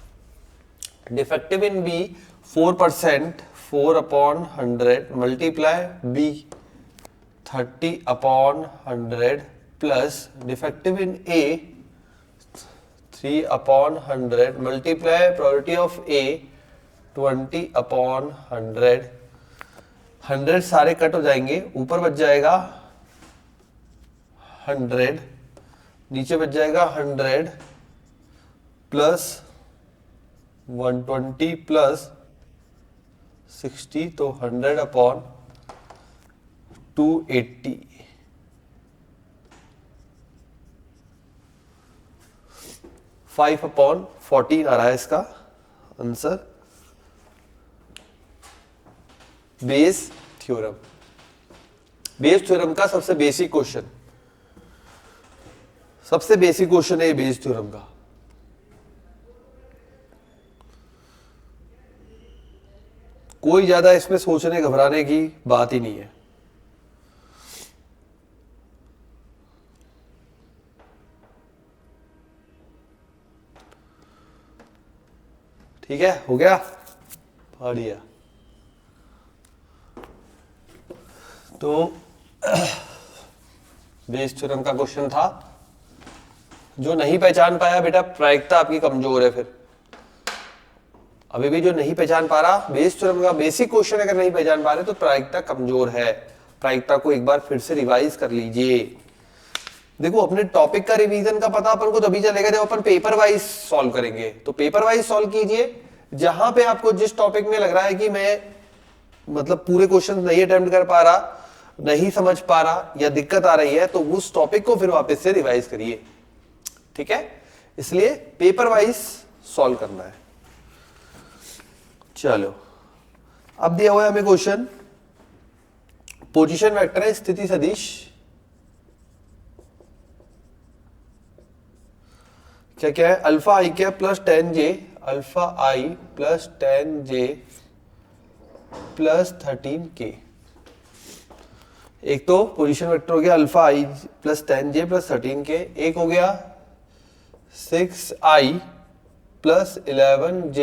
defective in B 4%, 4/100 multiply B 30/100 plus defective in A 3/100 multiply probability of ए 20/100। 100 सारे कट हो जाएंगे, ऊपर बच जाएगा 100, नीचे बच जाएगा 100 प्लस 120 प्लस 60, तो 100/280। 5/14 आ रहा है इसका answer. Bayes theorem, Bayes theorem का सबसे बेसिक क्वेश्चन, सबसे बेसिक क्वेश्चन है बेस थ्योरम का। कोई ज्यादा इसमें सोचने घबराने की बात ही नहीं है। ठीक है, हो गया, बढ़िया। तो बेस थ्योरम का क्वेश्चन था। जो नहीं पहचान पाया बेटा, प्रायिकता आपकी कमजोर है। फिर अभी भी जो नहीं पहचान पा रहा, बेस थ्योरम का बेसिक क्वेश्चन अगर नहीं पहचान पा रहे तो प्रायिकता कमजोर है। प्रायिकता को एक बार फिर से रिवाइज कर लीजिए। देखो, अपने टॉपिक का रिवीजन का पता अपन को तभी चलेगा जब अपन पेपर वाइज सॉल्व करेंगे। तो पेपर वाइज सॉल्व कीजिए, जहां पे आपको जिस टॉपिक में लग रहा है कि मैं मतलब पूरे क्वेश्चन नहीं अटेम्प्ट कर पा रहा, नहीं समझ पा रहा या दिक्कत आ रही है, तो उस टॉपिक को फिर वापस से रिवाइज करिए। ठीक है, इसलिए पेपर वाइज सॉल्व करना है। चलो, अब दिया हुआ है हमें क्वेश्चन, पोजीशन वेक्टर है स्थिति सदिश, क्या क्या है, अल्फा आई क्या प्लस 10j, अल्फा आई प्लस 10j प्लस 13k। एक तो पोजीशन वेक्टर हो गया अल्फा आई प्लस 10j प्लस 13k, एक हो गया 6i plus 11j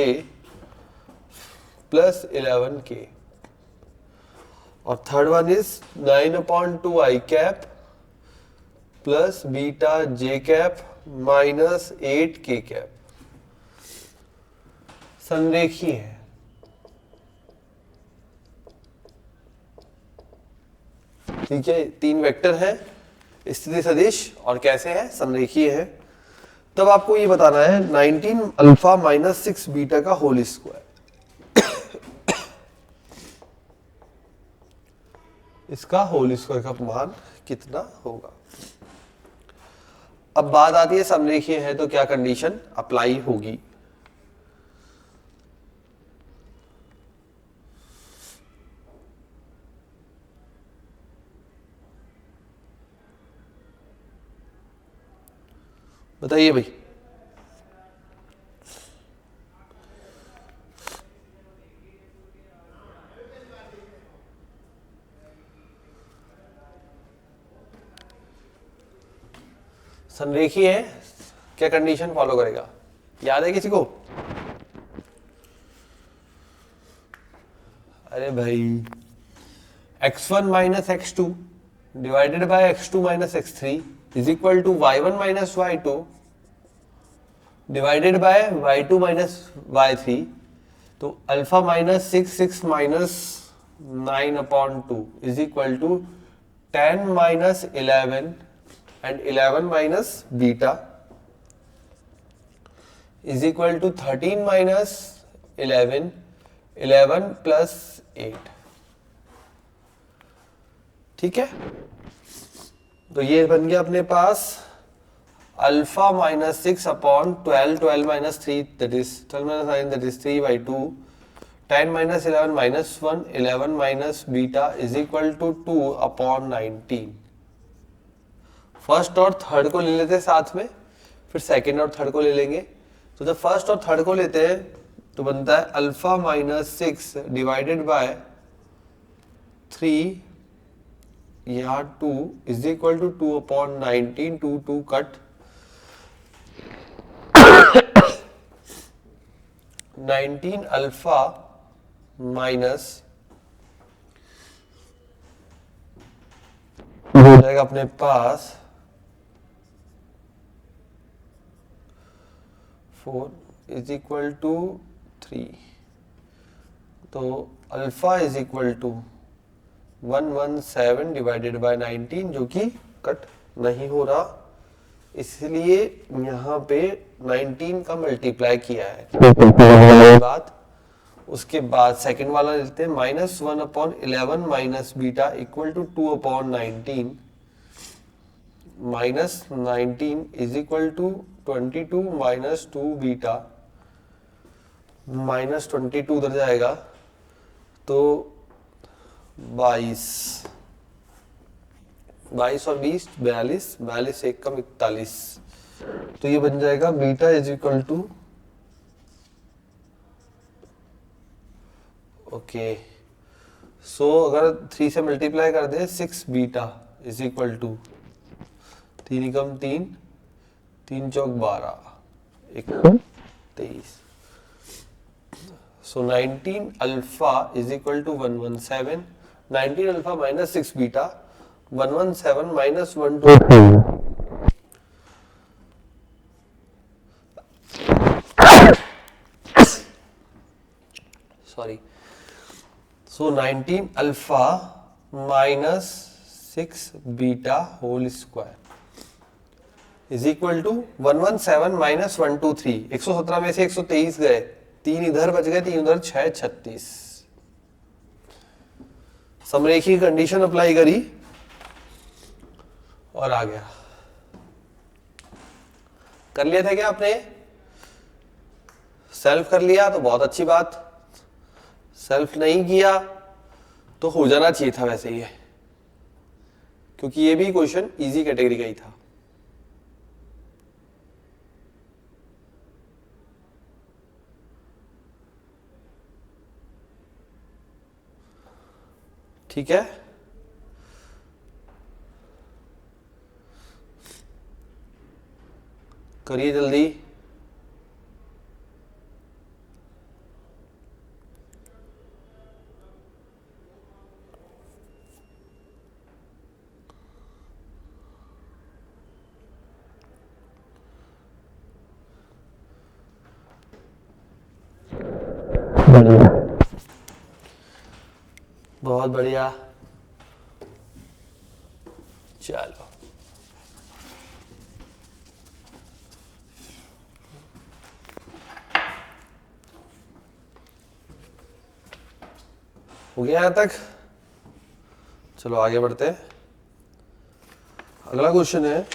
plus 11k, और third one is 9/2i cap plus beta j cap minus 8k cap. संरेखीय है। ठीक है, तीन वेक्टर हैं, स्थिति सदिश और कैसे है, संरेखीय है। तब आपको ये बताना है 19 अल्फा माइनस 6 बीटा का होल स्क्वायर। इसका होल स्क्वायर का मान कितना होगा। अब बात आती है समरेखीय है तो क्या कंडीशन अप्लाई होगी। बताइए भाई। संरेखीय है, क्या कंडीशन फॉलो करेगा, याद है किसी को? अरे भाई x1 minus x2 divided by x2 minus x3 is equal to y1 minus y2 divided by y2 minus y3। तो alpha minus 6 minus 9/2 is equal to 10 minus 11 and 11 minus beta is equal to 13 minus 11, 11 plus 8। ठीक है, तो ये बन गया अपने पास alpha minus 6/12, 12 minus 3 that is 12 minus 9 that is 3/2, 10 minus 11 minus 1, 11 minus beta is equal to 2/19। First और third को ले लेते हैं साथ में, फिर सेकंड और थर्ड को ले लेंगे। तो जब फर्स्ट और थर्ड को लेते हैं तो बनता है अल्फा माइनस 6 डिवाइडेड बाय 3 यहाँ 2 is equal to 2/19, 2 cut 19 alpha minus हो जाएगा अपने पास 4 इज इक्वल टू 3। तो alpha is equal to 117 divided by 19 जो कि कट नहीं हो रहा, इसलिए यहाँ पे 19 का मल्टीप्लाई किया है। उसके बाद सेकंड वाला लेते हैं -1/11 minus beta equal to 2/19 minus 19 is equal to 22 minus 2 beta minus 22 उधर जाएगा तो 22 और 20 42, 42 एक कम 41। तो ये बन जाएगा beta is equal to okay. So अगर 3 से मल्टीप्लाई कर दे 6 बीटा इज इक्वल टू 3 कम 3, 3 चौक 12, 23। So 19 alpha is equal to 117, 19 alpha minus 6 beta 117 minus 123। Sorry, so 19 alpha minus 6 beta whole square is equal to 117 minus 123। 117 में से 123 गए, 3 इधर बच गए, 3 उधर, 6 36। समरेखी कंडीशन अप्लाई करी और आ गया। कर लिया था क्या आपने? सेल्फ कर लिया तो बहुत अच्छी बात, सेल्फ नहीं किया तो हो जाना चाहिए था वैसे ही है, क्योंकि ये भी क्वेश्चन इजी कैटेगरी का ही था। ठीक है, करिए जल्दी। बढ़िया। बहुत बढ़िया। चलो हो गया यहां तक। चलो आगे बढ़ते हैं। अगला क्वेश्चन है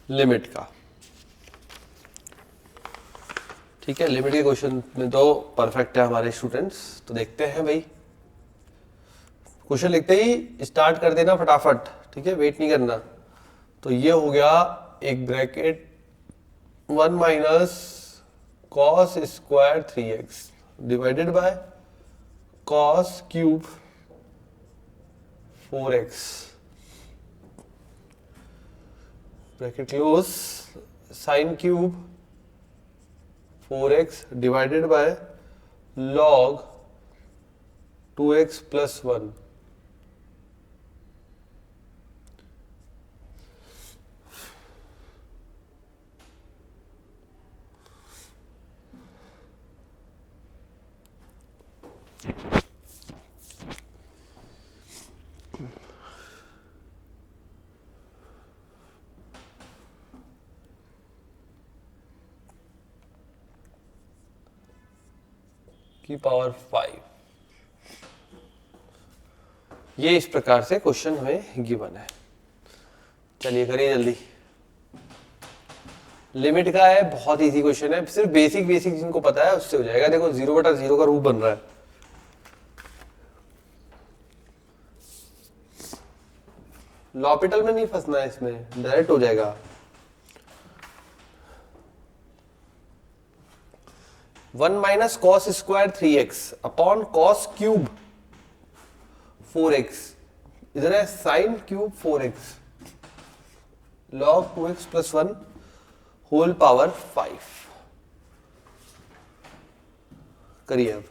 लिमिट का। ठीक है, लिमिट के क्वेश्चन में तो परफेक्ट है हमारे स्टूडेंट्स। तो देखते हैं भाई, क्वेश्चन लिखते ही स्टार्ट कर देना फटाफट, ठीक है, वेट नहीं करना। तो ये हो गया एक bracket 1 minus cos square 3x divided by cos cube 4x bracket close, sign cube 4x divided by log 2x plus 1। की पावर 5। ये इस प्रकार से क्वेश्चन हमें गिवन है। चलिए करिए जल्दी। लिमिट का है, बहुत इजी क्वेश्चन है, सिर्फ बेसिक जिनको पता है उससे हो जाएगा। देखो 0/0 का रूप बन रहा है। लॉपिटल में नहीं फंसना है, इसमें डायरेक्ट हो जाएगा। 1 minus cos square 3x upon cos cube 4x, इधर है sine cube 4x log 2x plus 1 whole power 5। करिए अब।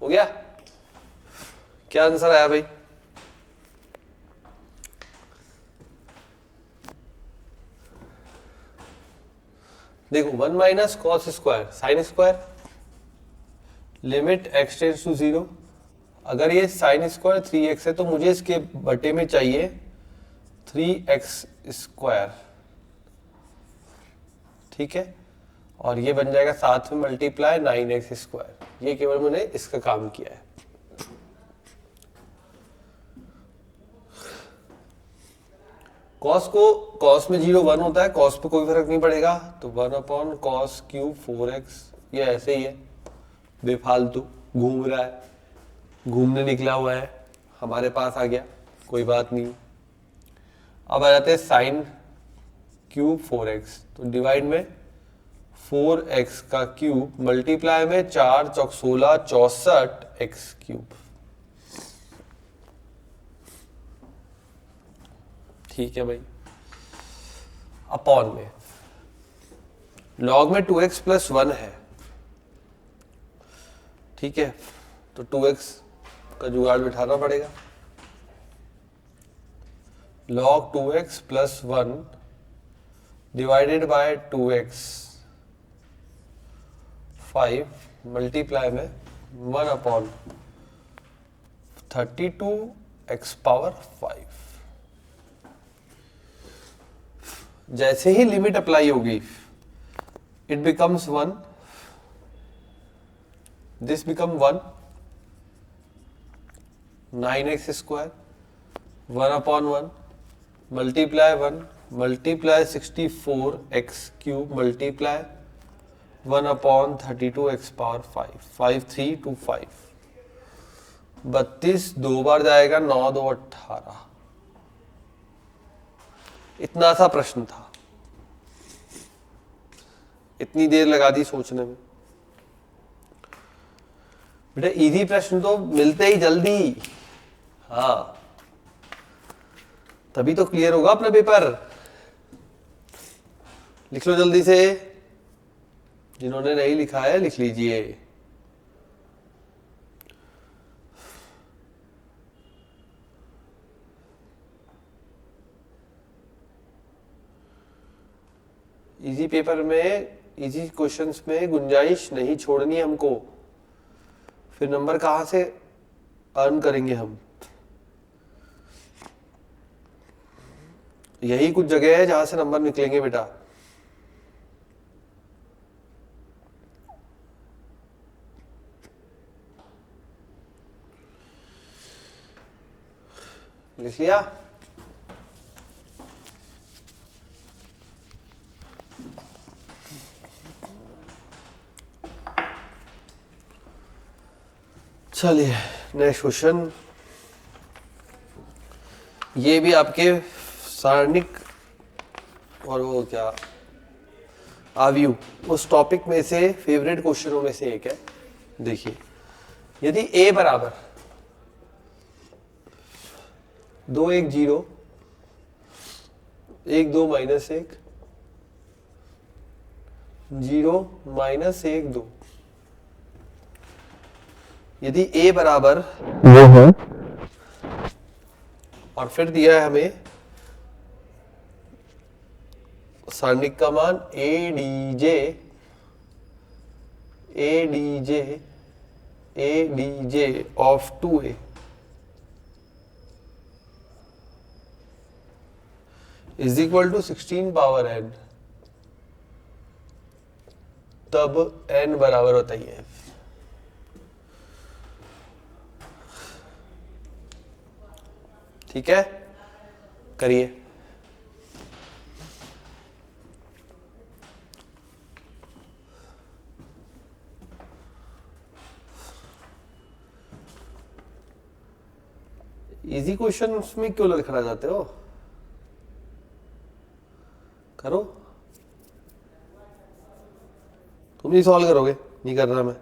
हो गया? क्या आंसर आया भाई? देखो 1 minus cos square sine square, limit x tends to 0। अगर ये साइन स्क्वायर 3x है तो मुझे इसके बटे में चाहिए 3x स्क्वायर, ठीक है। और ये बन जाएगा साथ में मल्टीप्लाई 9x स्क्वायर। ये केवल मैंने इसका काम किया है। कॉस में 0 1 होता है, कॉस पे कोई फर्क नहीं पड़ेगा, तो 1 अपॉन कॉस क्यूब 4x। ये ऐसे ही है, बेफालतू घूम रहा है, घूमने निकला हुआ है, हमारे पास आ गया, कोई बात नहीं। अब आ जाते हैं साइन क्यूब 4x, तो डिवाइड में 4x का क्यूब मल्टीप्लाई में 4 चौक 16 64 x क्यूब, ठीक है भाई। अपॉन में लॉग में 2x प्लस 1 है, ठीक है, तो 2x का जुगाड़ बिठाना पड़ेगा। Log 2x plus 1 divided by 2x 5 multiply में 1 अपॉन 32x पावर 5। जैसे ही लिमिट अप्लाई होगी it becomes 1, this become 1, 9x square 1 upon 1 multiply 1 multiply 64x³ multiply 1/32x⁵ 5 3 2 5 32 दो बार जाएगा 9 2 18। इतना सा प्रश्न था, इतनी देर लगा दी सोचने में। बेटा इजी प्रश्न तो मिलते ही जल्दी, हाँ तभी तो क्लियर होगा अपना पेपर। लिख लो जल्दी से, जिन्होंने नहीं लिखा है लिख लीजिए। इजी पेपर में, इजी क्वेश्चंस में गुंजाइश नहीं छोड़नी हमको, फिर नंबर कहां से अर्न करेंगे हम। यही कुछ जगह है जहां से नंबर निकलेंगे बेटा। लिख लिया? चलिए नेक्स्ट क्वेश्चन। ये भी आपके सारणिक और वो क्या आव्यूह उस टॉपिक में से फेवरेट क्वेश्चनों में से एक है। देखिए यदि a बराबर 2 1 0 1 2 -1 0 -1 2, यदि a बराबर वो है और फिर दिया है हमें सारणिक का मान ADJ of 2a is equal to 16 power n, तब n बराबर बताइए। ठीक है, करिए। इजी क्वेश्चन उसमें क्यों लड़खड़ा जाते हो, करो। तुम नहीं सॉल्व करोगे, नहीं कर रहा मैं।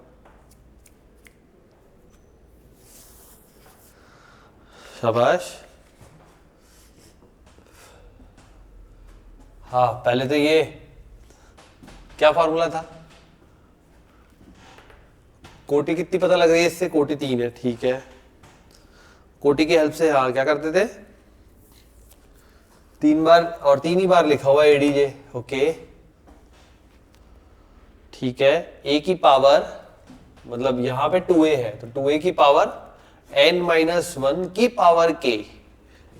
शाबाश। हाँ पहले तो ये क्या फॉर्मूला था, कोटि कितनी पता लग रही है इससे, कोटि 3 है। ठीक है, कोटि की हेल्प से हाँ क्या करते थे, 3 बार और 3 ही बार लिखा हुआ है ADJ। ओके ठीक है, a की पावर मतलब यहां पे 2a है तो 2a की पावर n-1 की पावर k,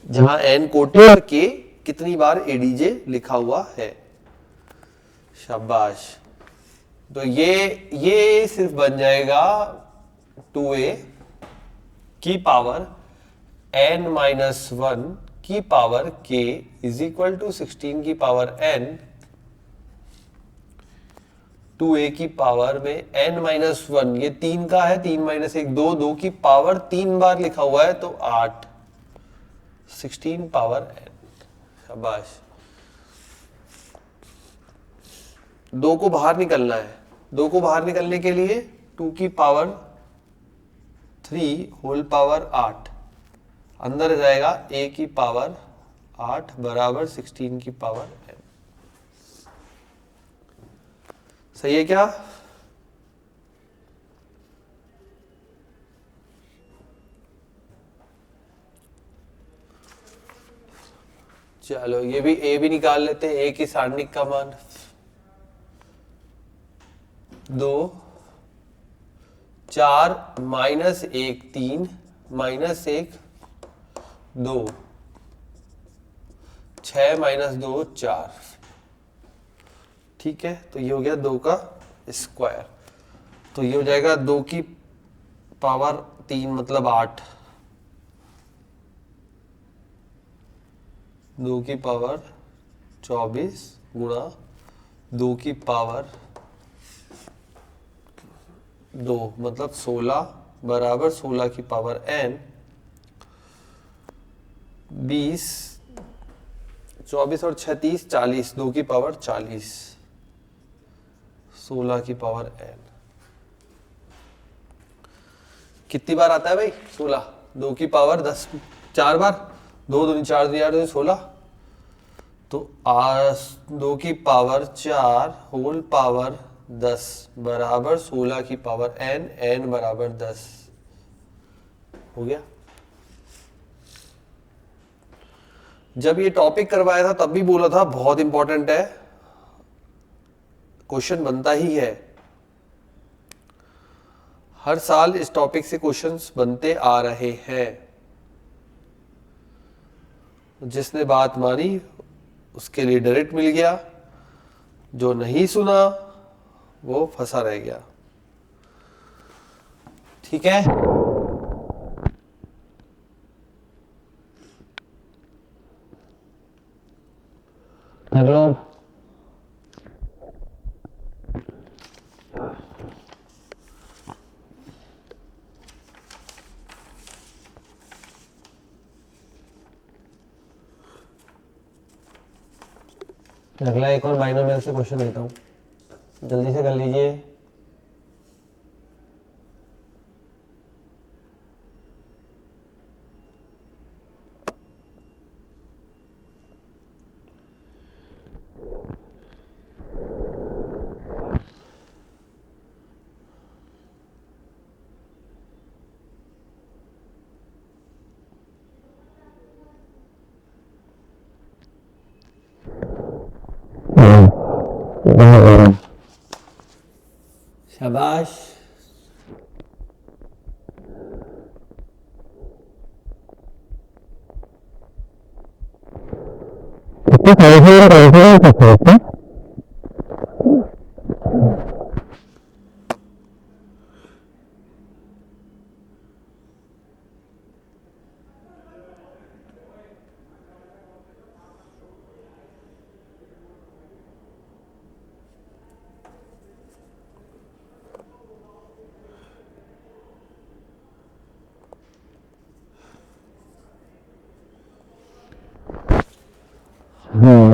जहां n कोटि और k कितनी बार ADJ लिखा हुआ है। शाबाश। तो ये सिर्फ बन जाएगा 2a की पावर n-1 की power k is equal to 16 की पावर n, 2a की पावर में n-1, ये 3 का है, 3 - 1 2, 2 की पावर 3 बार लिखा हुआ है तो 8, 16 पावर n। शाबाश। 2 को बाहर निकलना है, 2 को बाहर निकलने के लिए 2 की पावर 3 होल पावर 8 अंदर जाएगा, a की पावर 8 बराबर 16 की पावर n। सही है क्या? चलो ये भी a भी निकाल लेते हैं। a की सारणिक का मान 2 4 -1 3 -1 2 6 - 2 4। ठीक है, तो ये हो गया 2 का स्क्वायर, तो ये हो जाएगा 2 की पावर 3 मतलब 8। 2 की पावर 24 गुणा 2 की पावर 2 मतलब 16 बराबर 16 की पावर n, 20 24 और 36 40, 2 की पावर 40, 16 की पावर n। कितनी बार आता है भाई 16? 2 की पावर 10 4 बार, 2 दूनी 4 दूनी 8 दूनी 16, तो 2 की पावर 4 होल पावर 10 बराबर 16 की पावर n, n बराबर 10 हो गया। जब ये टॉपिक करवाया था तब भी बोला था बहुत इंपॉर्टेंट है, क्वेश्चन बनता ही है, हर साल इस टॉपिक से क्वेश्चंस बनते आ रहे हैं। जिसने बात मानी उसके लिए डायरेक्ट मिल गया, जो नहीं सुना वो फंसा रह गया। ठीक है, हेलो अगला एक और बाइनोमियल से क्वेश्चन देता हूँ, जल्दी से कर लीजिए। शाबाश।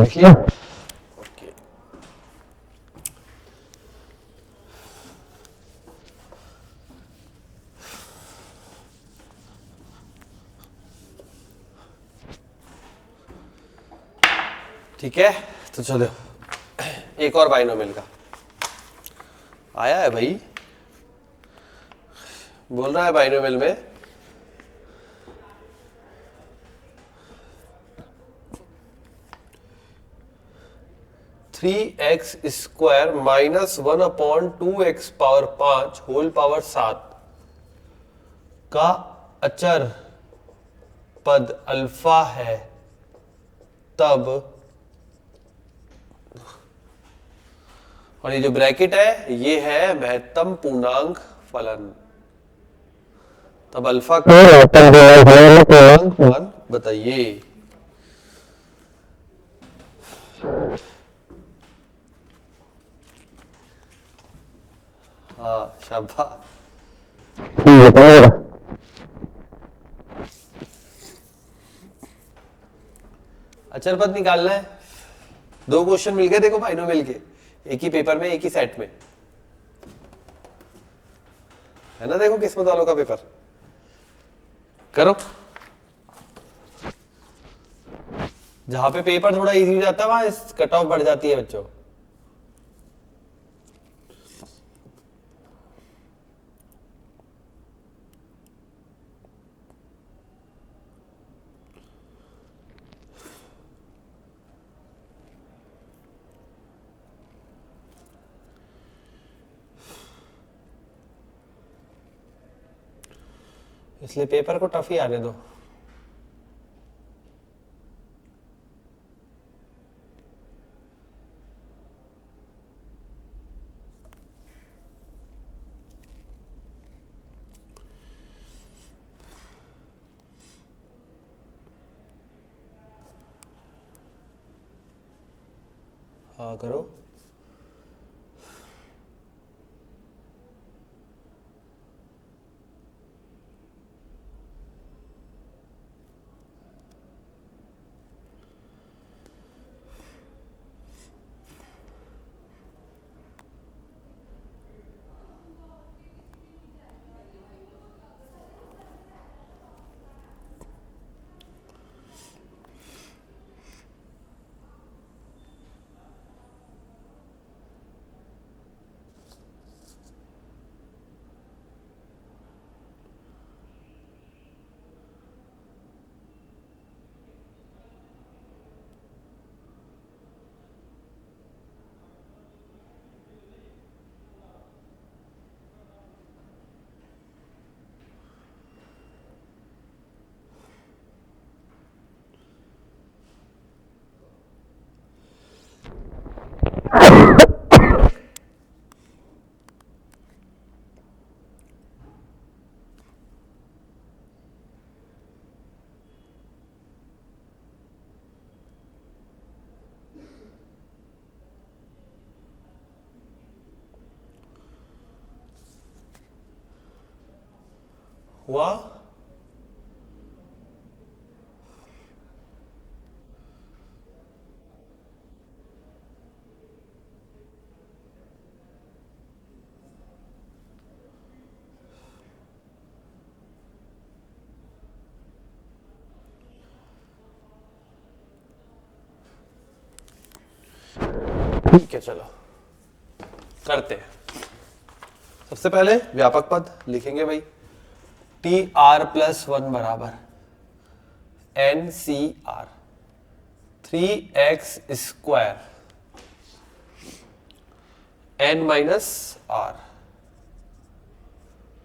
देखिए ठीक है, तो चलो एक और बाइनोमियल का आया है भाई, बोल रहा है बाइनोमियल में 3x square minus 1/2x power 5 whole power 7 का अचर पद अल्फा है, तब, और ये जो ब्रैकेट है ये है महत्तम पूर्णांक फलन, तब अल्फा का पूर्णांक फलन बताइए। हाँ शाबाश। अचर पद निकालना है, 2 क्वेश्चन मिल गए देखो बाइनोमियल के, एक ही पेपर में एक ही सेट में है ना। देखो किस्मत वालों का पेपर करो, जहां पे पेपर थोड़ा इजी हो जाता है वहां कट ऑफ बढ़ जाती है बच्चों। इसलिए पेपर को टफ ही आने दो। करो। हुआ? ठीक है, चलो करते हैं। सबसे पहले व्यापक पद लिखेंगे भाई, टी आर प्लस वन बराबर n c r 3x square n minus r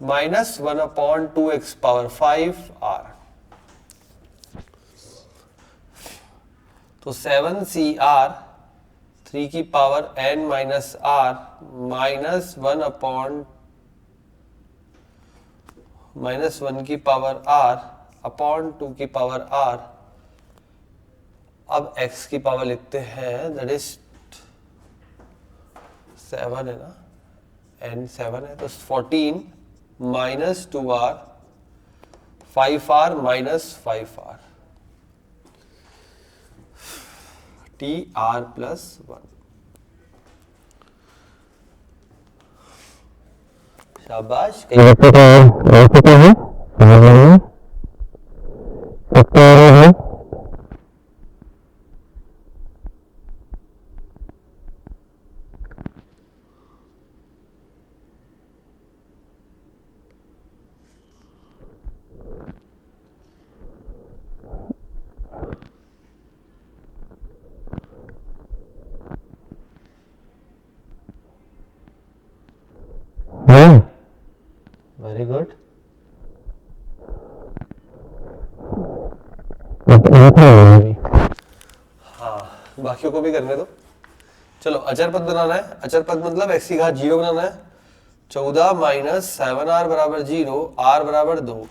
minus 1/2x power 5 r. तो 7cr 3 की power n minus r minus 1 की पावर r अपॉन 2 की पावर r। अब x की पावर लिखते हैं, दैट इज 7 है ना, n 7 है तो 14 minus 2r 5r minus 5r T r plus one. शाबाश, वेरी गुड। हाँ, बाकियों को भी करने दो। चलो अचर पद बनाना है। अचर पद मतलब x की घात 0 बनाना है। 14 माइनस 7r बराबर 0, r बराबर 2।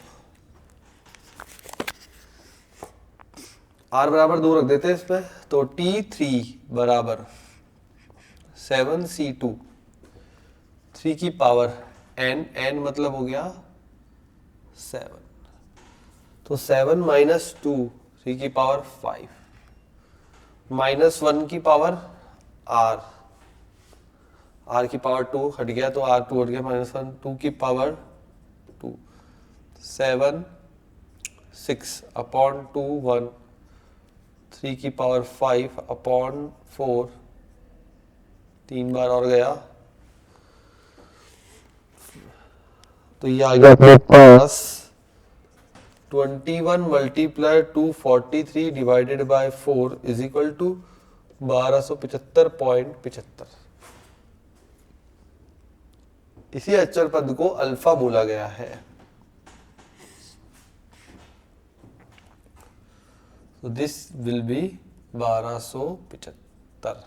r बराबर 2 रख देते हैं इसमें, तो t3 बराबर 7c2 3 की पावर n, n मतलब हो गया 7, तो 7 माइनस 2 3 की पावर 5 माइनस 1 की पावर r, r की पावर 2 हट गया तो r2 हट गया माइनस 1, 2 की पावर 2 7 6 अपॉन 2 1 3 की पावर 5 अपॉन 4 3 बार और गया, तो ये आ गया अपने पास 21 multiply 243 divided by 4 is equal to 1275.75। इसी अचर पद को अल्फा बोला गया है। तो दिस विल बी 1275।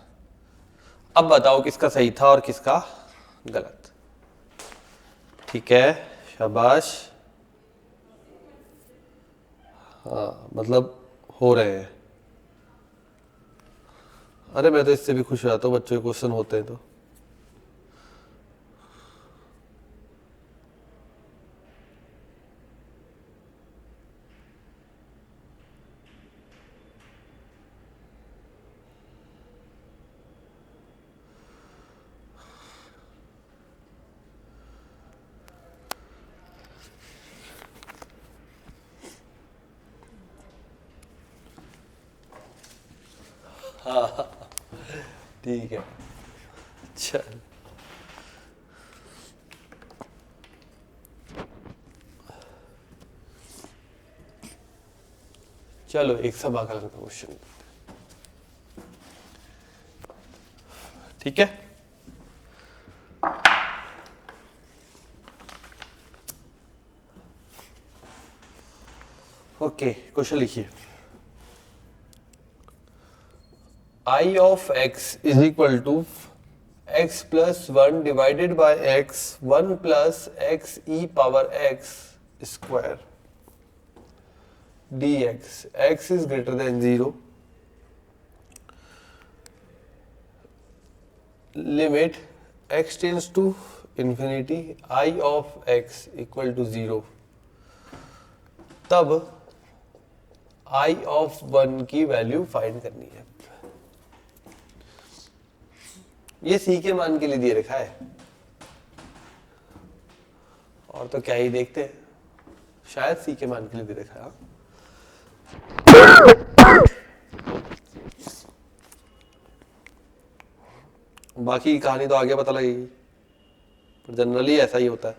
अब बताओ किसका सही था और किसका गलत। ठीक है, शाबाश। हाँ, मतलब हो रहे हैं। अरे मैं तो इससे भी खुश हो जाता हूँ बच्चों के क्वेश्चन होते हैं तो। ठीक है, चल चलो एक समाकलन का क्वेश्चन, ठीक है। ओके, क्वेश्चन लिखिए। I of x is equal to x plus 1 divided by x 1 plus x e power x square dx. X is greater than 0. Limit x tends to infinity, I of x equal to 0. तब I of 1 की value find करनी है। ये सी के मान के लिए दिए रखा है, और तो क्या ही देखते हैं, शायद सी के मान के लिए दे रखा है। बाकी कहानी तो आगे पता लगेगी, पर जनरली ऐसा ही होता है।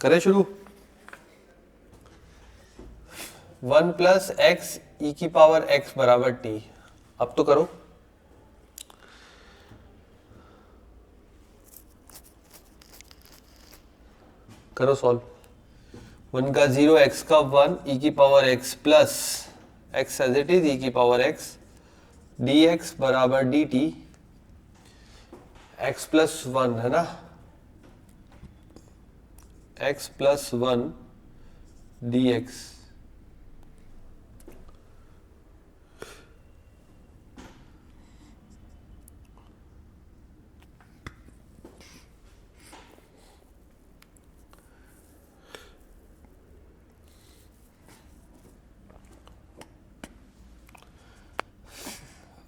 करें शुरू। 1 प्लस एक्स ई की पावर एक्स बराबर टी। अब तो करो। करो सॉल्व। 1 का 0, x का 1, e की power x plus x as it is e की पावर x dx बराबर dt, x प्लस 1 है ना, x प्लस 1 dx।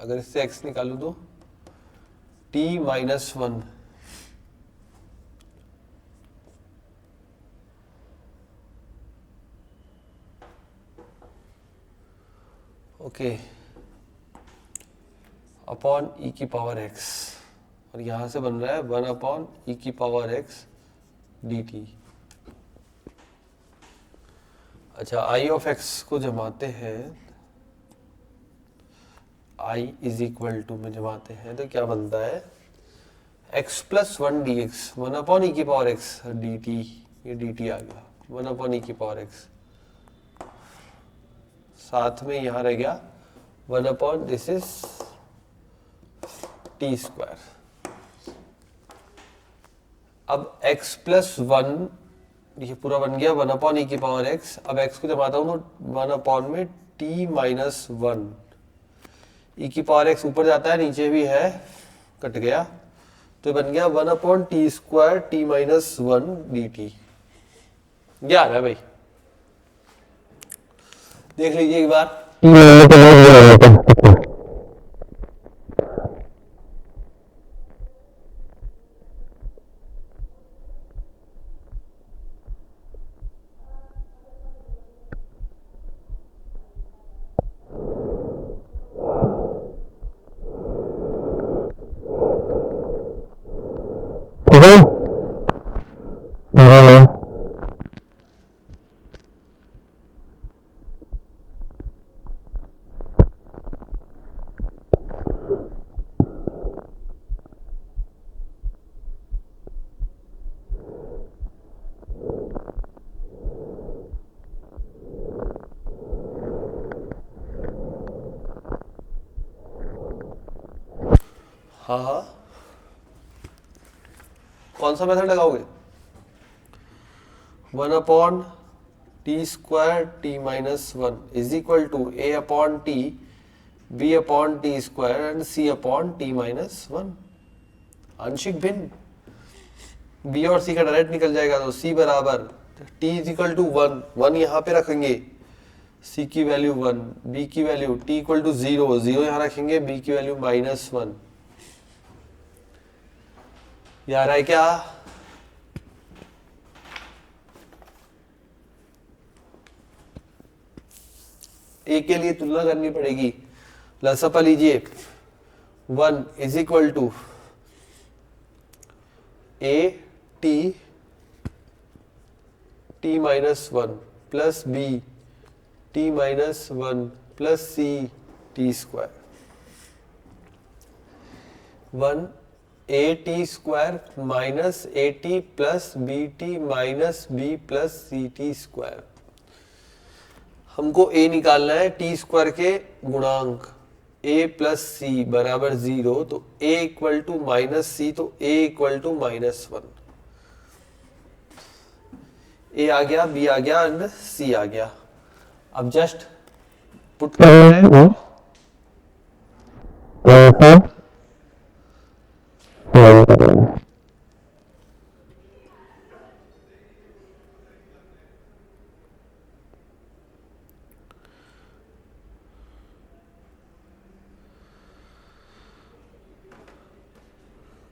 अगर इससे x निकालू तो t minus 1 okay upon e की पावर x, और यहां से बन रहा है 1 अपॉन e की पावर x dt। अच्छा, i ऑफ x को जमाते हैं, i इज इक्वल टू में जमाते हैं तो क्या बनता है, x plus 1 dx, 1 upon e की पावर x dt, ये dt आ गया 1 अपॉन e की पावर x, साथ में यहां रह गया 1 upon this is t square. अब x प्लस 1 ये पूरा बन गया 1 अपॉन e की पावर x। अब x को जमाता हूं तो 1 अपॉन में t माइनस 1, e की पावर x ऊपर जाता है, नीचे भी है, कट गया, तो बन गया 1 upon t square t minus 1 D T. क्या आ रहा है भाई, देख लीजिए एक बार। हाँ हाँ, कौन सा मेथड लगाओगे, 1 upon t square t minus 1 is equal to a upon t b upon t square and c upon t minus 1। आंशिक भिन्न, b और c का डायरेक्ट निकल जाएगा तो c बराबर t इज इक्वल टू 1, 1 यहाँ पे रखेंगे, c की वैल्यू 1, b की वैल्यू t इक्वल टू 0, 0 यहाँ रखेंगे, b की वैल्यू माइनस 1। ये आ रहा है क्या? a के लिए तुलना करनी पड़ेगी, लसपा लीजिए, 1 is equal to a t minus 1 plus b t minus 1 plus c t square, 1 a t square minus a t plus b t minus b plus c t square. हमको a निकालना है t स्क्वायर के गुणांक, a plus c बराबर 0, तो a equal to minus c, तो a equal to minus 1। a आ गया, b आ गया एंड c आ गया। अब जस्ट पुट करना है,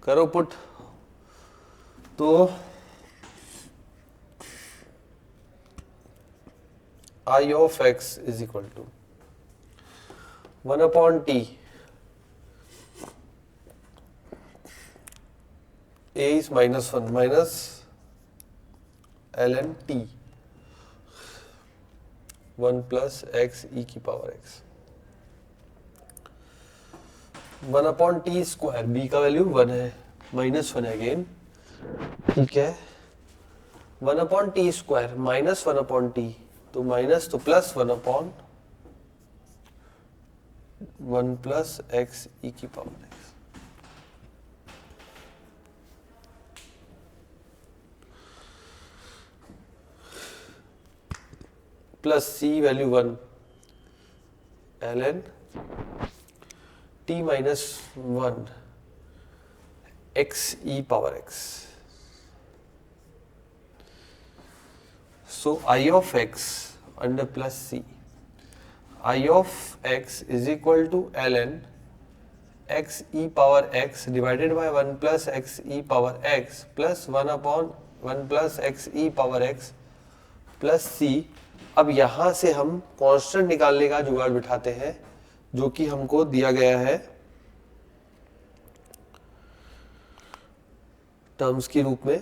करो पुट। तो I of x is equal to 1 upon t, a is minus 1 minus ln t, 1 plus x e की power x, 1 upon t square, b का वैल्यू 1 है, माइनस 1 अगेन, ठीक है, 1 upon t square minus 1 upon t, तो minus तो plus 1 upon 1 plus x e की power x, plus c value 1 ln t minus 1 x e power x. So I of x under plus c, I of x is equal to ln x e power x divided by 1 plus x e power x plus 1 upon 1 plus x e power x plus c। अब यहाँ से हम constant निकालने का जुगाड़ बिठाते हैं, जो कि हमको दिया गया है टर्म्स के रूप में।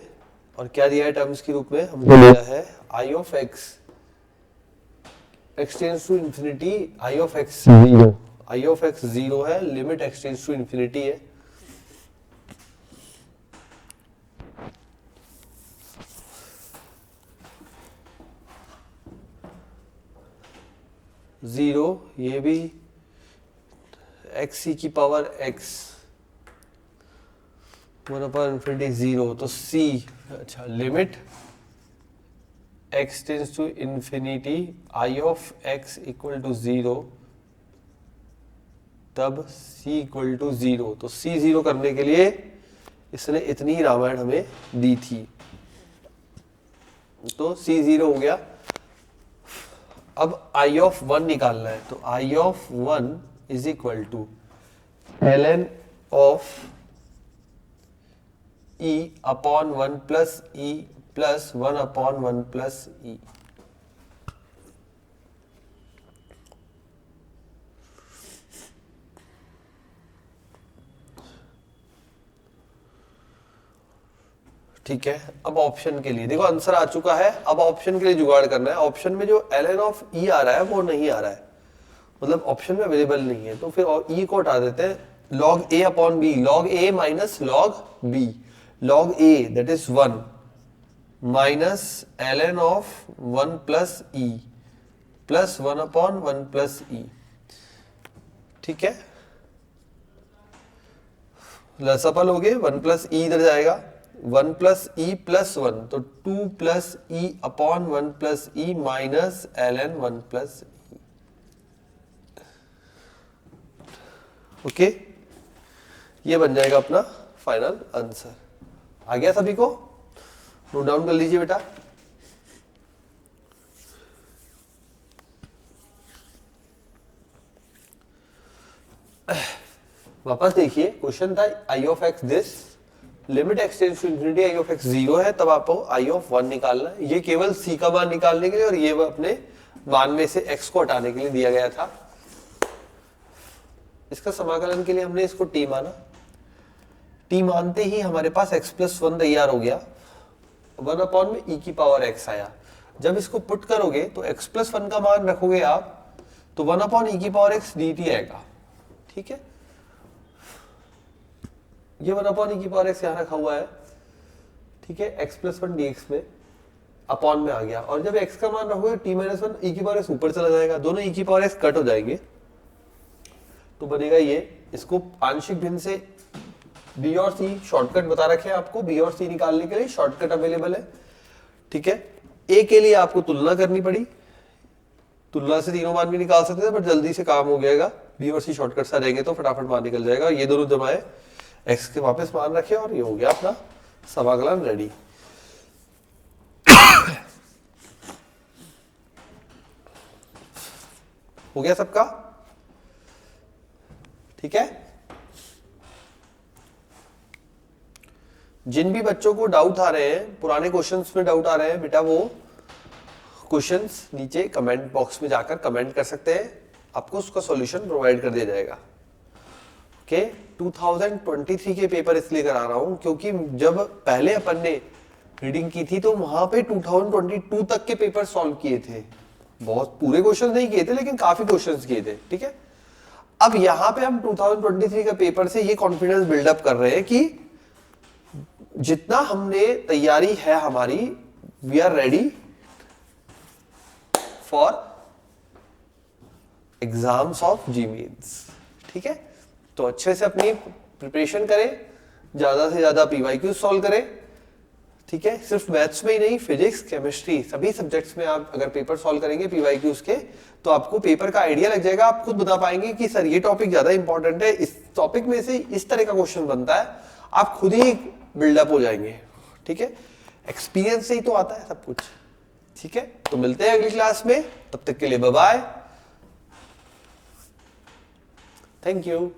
और क्या दिया है टर्म्स के रूप में? हमको दिया है I of x extends to infinity, I of x 0, I of x 0 है, लिमिट एक्सटेंड्स टू इंफिनिटी है। जीरो, ये भी x की पावर x 1 अपॉन इंफिनिटी 0, तो c, अच्छा, limit x tends to infinity I of x equal to 0, तब c equal to 0। तो c 0 करने के लिए इसने इतनी रामायण हमें दी थी, तो c 0 हो गया। अब I of 1 निकालना है, तो I of 1 is equal to ln of e upon 1 plus e plus 1 upon 1 plus e। ठीक है, अब ऑप्शन के लिए देखो आंसर आ चुका है। अब ऑप्शन के लिए जुगाड़ करना है। ऑप्शन में जो ln ऑफ e आ रहा है वो नहीं आ रहा है, मतलब ऑप्शन में अवेलेबल नहीं है, तो फिर e को हटा देते हैं। log a upon b, log a minus log b, log a that is 1 minus ln of 1 plus e plus 1 upon 1 plus e। ठीक है, लसपल हो गए, 1 प्लस e इधर जाएगा, 1 प्लस e प्लस 1, तो 2 plus e upon 1 plus e minus ln 1 plus e। Okay, ये बन जाएगा अपना फाइनल आंसर। आ गया सभी को? नोट डाउन कर लीजिए बेटा। वापस देखिए, क्वेश्चन था I of X this, limit X tends to infinity, I of X 0 है, तब आपको आई ऑफ 1 निकालना है। ये केवल सी का मान निकालने के लिए और ये अपने मान में से एक्स को हटाने के लिए दिया गया था। इसका समाकलन के लिए हमने इसको टी माना, टी मानते ही हमारे पास x प्लस 1 तैयार हो गया, 1 अपॉन में e की पावर x आया। जब इसको पुट करोगे तो x प्लस 1 का मान रखोगे आप तो 1 अपॉन e की पावर x dt आएगा। ठीक है, ये 1 अपॉन e की पावर x यहां रखा हुआ है। ठीक है, x प्लस 1 dx में अपॉन में आ गया, और जब x का मान रखोगे t माइनस 1 e की पावर x ऊपर चला जाएगा, दोनों e की पावर x कट हो जाएंगे तो बनेगा ये। इसको आंशिक भिन्न से b और c शॉर्टकट बता रखे हैं आपको, b और c निकालने के लिए शॉर्टकट अवेलेबल है। ठीक है, a के लिए आपको तुलना करनी पड़ी, तुलना से तीनों मान भी निकाल सकते थे, पर जल्दी से काम हो जाएगा, b और c शॉर्टकट से रहेंगे तो फटाफट मान निकल जाएगा। ये दोनों जमाए, x के वापस मान रखे और ये हो गया अपना समाकलन रेडी। हो गया सबका? ठीक है, जिन भी बच्चों को डाउट आ रहे हैं, पुराने क्वेश्चंस में डाउट आ रहे हैं बेटा, वो क्वेश्चंस नीचे कमेंट बॉक्स में जाकर कमेंट कर सकते हैं, आपको उसका सॉल्यूशन प्रोवाइड कर दिया जाएगा। ओके, 2023 के पेपर इसलिए करा रहा हूं क्योंकि जब पहले अपन ने रीडिंग की थी तो वहां पे 2022 तक के पेपर सॉल्व किए थे, बहुत पूरे क्वेश्चन नहीं किए थे लेकिन काफी क्वेश्चंस किए थे। ठीक है, अब यहां पे हम 2023 का पेपर से ये कॉन्फिडेंस बिल्डअप कर रहे हैं कि जितना हमने तैयारी है हमारी, we are ready for exams of JEE mains. ठीक है, तो अच्छे से अपनी प्रिपरेशन करें, ज्यादा से ज्यादा पीवाईक्यू सॉल्व करें। ठीक है, सिर्फ मैथ्स में ही नहीं, फिजिक्स, केमिस्ट्री, सभी सब्जेक्ट्स में आप अगर पेपर सॉल्व करेंगे पीवाईक्यूज के, तो आपको पेपर का आइडिया लग जाएगा। आप खुद बता पाएंगे कि सर ये टॉपिक ज्यादा इंपॉर्टेंट है, इस टॉपिक में से इस तरह का क्वेश्चन बनता है, आप खुद ही बिल्डअप हो जाएंगे। ठीक है, एक्सपीरियंस से ही तो आता है सब कुछ। ठीक है, तो मिलते हैं अगली क्लास में, तब तक के लिए बाय बाय, थैंक यू।